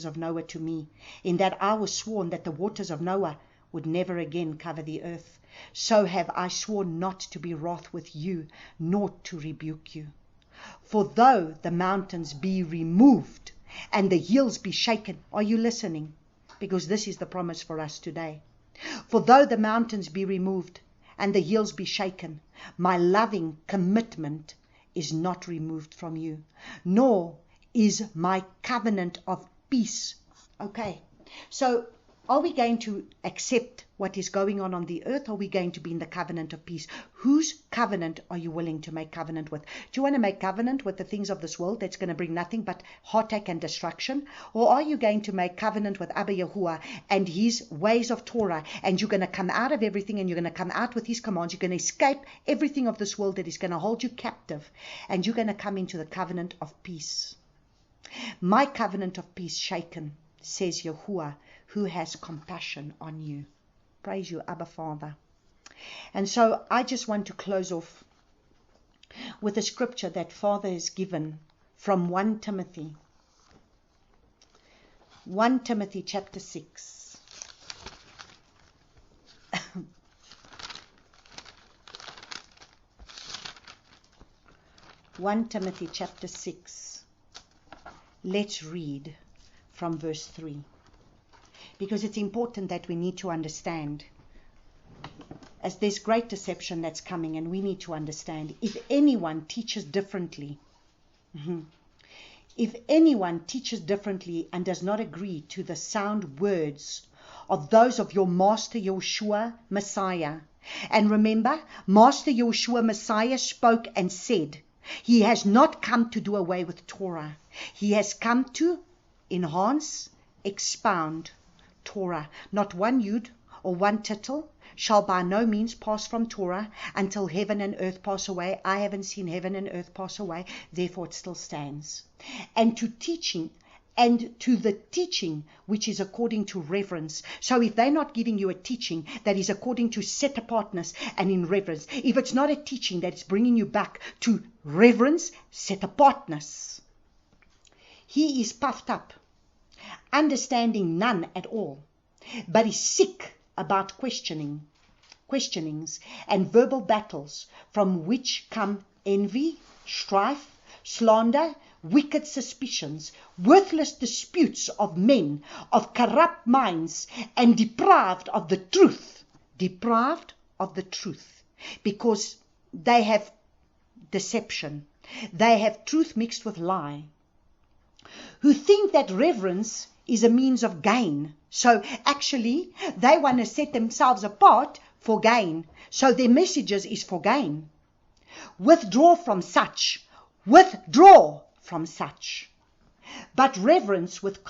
of Noah to me, in that I was sworn that the waters of Noah would never again cover the earth. So have I sworn not to be wroth with you, nor to rebuke you. For though the mountains be removed and the hills be shaken, are you listening? Because this is the promise for us today. For though the mountains be removed and the hills be shaken, my loving commitment is not removed from you, nor is my covenant of peace. Okay, so are we going to accept what is going on the earth, or are we going to be in the covenant of peace? Whose covenant are you willing to make covenant with? Do you want to make covenant with the things of this world that's going to bring nothing but heartache and destruction? Or are you going to make covenant with Abba Yahuwah and his ways of Torah, and you're going to come out of everything and you're going to come out with his commands? You're going to escape everything of this world that is going to hold you captive, and you're going to come into the covenant of peace. My covenant of peace shaken, says Yahuwah, who has compassion on you. Praise you, Abba Father. And so I just want to close off with a scripture that Father has given from 1 Timothy. 1 Timothy chapter 6. 1 Timothy chapter 6. Let's read from verse 3. Because it's important that we need to understand, as there's great deception that's coming, and we need to understand, if anyone teaches differently, if anyone teaches differently and does not agree to the sound words of those of your Master Yeshua Messiah, and remember, Master Yeshua Messiah spoke and said, he has not come to do away with Torah. He has come to enhance, expound Torah. Not one yud or one tittle shall by no means pass from Torah until heaven and earth pass away. I haven't seen heaven and earth pass away, therefore it still stands. And to the teaching which is according to reverence. So if they're not giving you a teaching that is according to set apartness and in reverence, if it's not a teaching that is bringing you back to reverence, set apartness, he is puffed up, understanding none at all, but is sick about questionings and verbal battles, from which come envy, strife, slander, wicked suspicions, worthless disputes of men, of corrupt minds, and deprived of the truth. Deprived of the truth, because they have deception. They have truth mixed with lie. Who think that reverence is a means of gain. So actually, they want to set themselves apart for gain. So their messages is for gain. Withdraw from such. Withdraw from such. But reverence with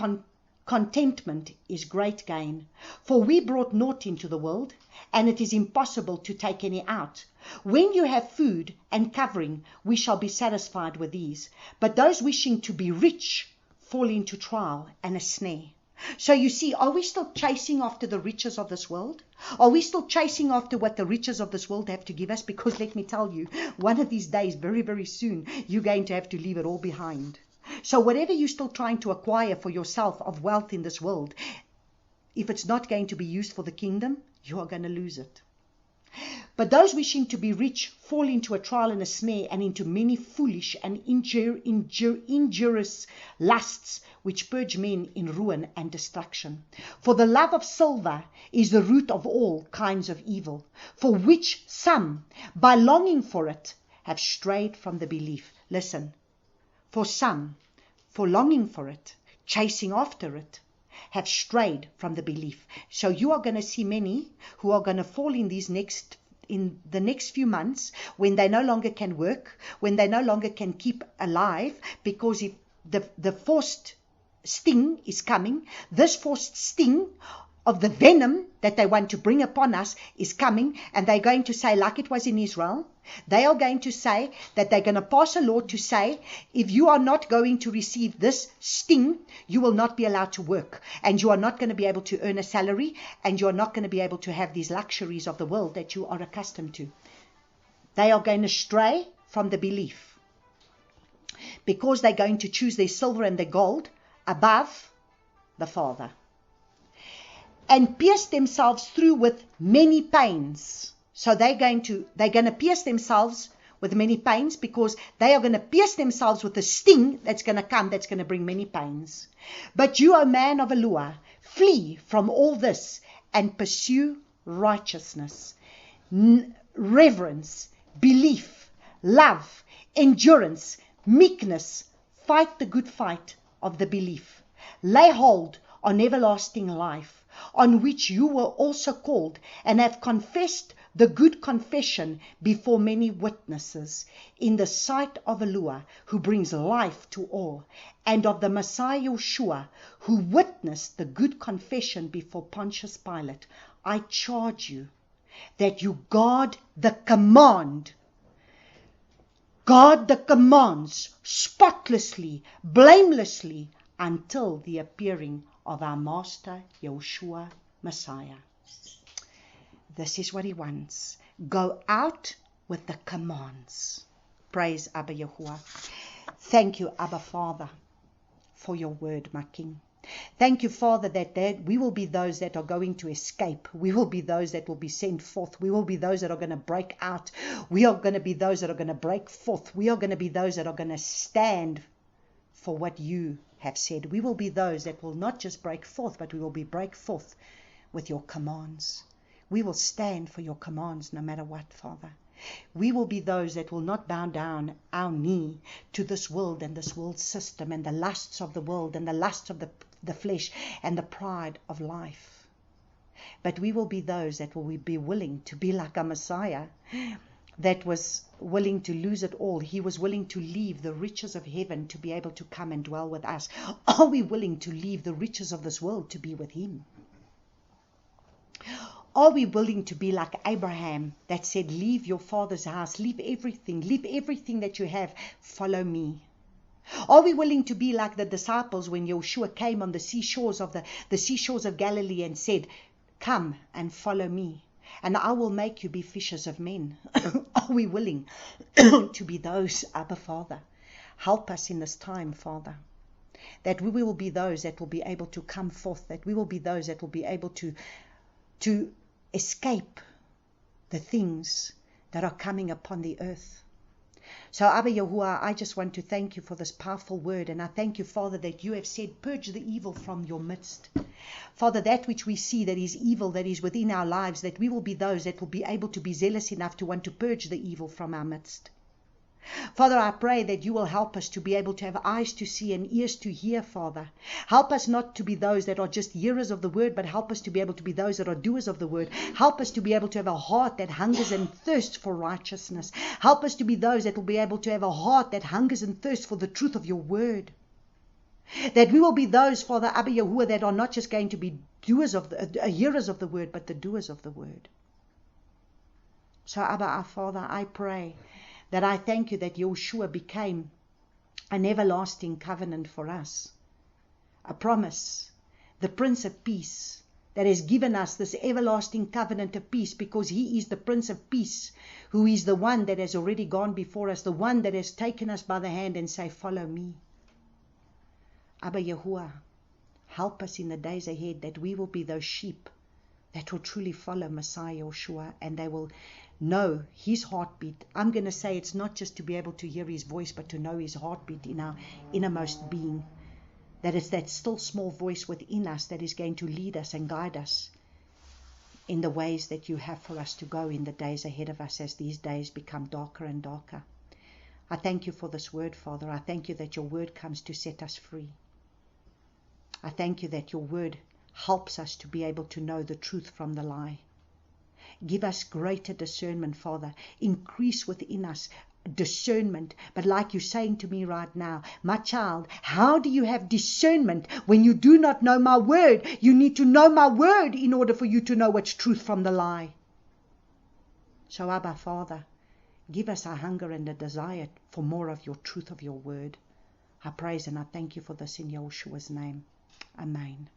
contentment is great gain. For we brought naught into the world, and it is impossible to take any out. When you have food and covering, we shall be satisfied with these. But those wishing to be rich fall into trial and a snare. So you see, are we still chasing after the riches of this world? Are we still chasing after what the riches of this world have to give us? Because let me tell you, one of these days, very, very soon, you're going to have to leave it all behind. So whatever you're still trying to acquire for yourself of wealth in this world, if it's not going to be used for the kingdom, you are going to lose it. But those wishing to be rich fall into a trial and a snare, and into many foolish and injurious lusts, which purge men in ruin and destruction. For the love of silver is the root of all kinds of evil, for which some, by longing for it, have strayed from the belief. Listen, for some, for longing for it, chasing after it, have strayed from the belief. So you are going to see many who are going to fall in the next few months, when they no longer can work, when they no longer can keep alive, because if the forced sting is coming, this forced sting of the venom that they want to bring upon us is coming, and they're going to say, like it was in Israel, they are going to say that they're going to pass a law to say, if you are not going to receive this sting, you will not be allowed to work, and you are not going to be able to earn a salary, and you are not going to be able to have these luxuries of the world that you are accustomed to. They are going to stray from the belief, because they're going to choose their silver and their gold above the Father, and pierce themselves through with many pains. So they're going to pierce themselves with many pains, because they are going to pierce themselves with a sting that's going to come, that's going to bring many pains. But you, O man of allure, flee from all this and pursue righteousness, reverence, belief, love, endurance, meekness. Fight the good fight of the belief. Lay hold on everlasting life, on which you were also called, and have confessed the good confession before many witnesses, in the sight of Elohim, who brings life to all, and of the Messiah Yeshua, who witnessed the good confession before Pontius Pilate. I charge you that you guard the commands spotlessly, blamelessly, until the appearing of our Master Yeshua Messiah. This is what he wants. Go out with the commands. Praise Abba Yahuwah. Thank you, Abba Father, for your word, my King. Thank you, Father, that we will be those that are going to escape. We will be those that will be sent forth. We will be those that are going to break out. We are going to be those that are going to break forth. We are going to be those that are going to stand for what you have said. We will be those that will not just break forth, but we will break forth with your commands. We will stand for your commands no matter what, Father. We will be those that will not bow down our knee to this world and this world system and the lusts of the world and the lusts of the flesh and the pride of life. But we will be those that will be willing to be like a Messiah that was willing to lose it all. He was willing to leave the riches of heaven to be able to come and dwell with us. Are we willing to leave the riches of this world to be with him? Are we willing to be like Abraham that said, leave your father's house, leave everything that you have, follow me? Are we willing to be like the disciples when Yeshua came on the seashores of the seashores of Galilee and said, come and follow me, and I will make you be fishers of men? Are we willing to be those, Abba Father? Help us in this time, Father, that we will be those that will be able to come forth, that we will be those that will be able to escape the things that are coming upon the earth. So, Abba Yahuwah, I just want to thank you for this powerful word. And I thank you, Father, that you have said, purge the evil from your midst. Father, that which we see that is evil, that is within our lives, that we will be those that will be able to be zealous enough to want to purge the evil from our midst. Father, I pray that you will help us to be able to have eyes to see and ears to hear, Father. Help us not to be those that are just hearers of the word, but help us to be able to be those that are doers of the word. Help us to be able to have a heart that hungers and thirsts for righteousness. Help us to be those that will be able to have a heart that hungers and thirsts for the truth of your word. That we will be those, Father, Abba Yahuwah, that are not just going to be hearers of the word, but the doers of the word. So, Abba, our Father, I pray that I thank you that Yeshua became an everlasting covenant for us, a promise, the Prince of Peace, that has given us this everlasting covenant of peace, because he is the Prince of Peace, who is the one that has already gone before us, the one that has taken us by the hand and say, follow me. Abba Yahuwah, help us in the days ahead that we will be those sheep that will truly follow Messiah Yeshua, and they will know his heartbeat. I'm going to say it's not just to be able to hear his voice, but to know his heartbeat in our innermost being. That it's that still small voice within us that is going to lead us and guide us in the ways that you have for us to go in the days ahead of us, as these days become darker and darker. I thank you for this word, Father. I thank you that your word comes to set us free. I thank you that your word helps us to be able to know the truth from the lie. Give us greater discernment, Father. Increase within us discernment. But like you're saying to me right now, my child, how do you have discernment when you do not know my word? You need to know my word in order for you to know what's truth from the lie. So, Abba, Father, give us a hunger and a desire for more of your truth of your word. I praise and I thank you for this in Yeshua's name. Amen.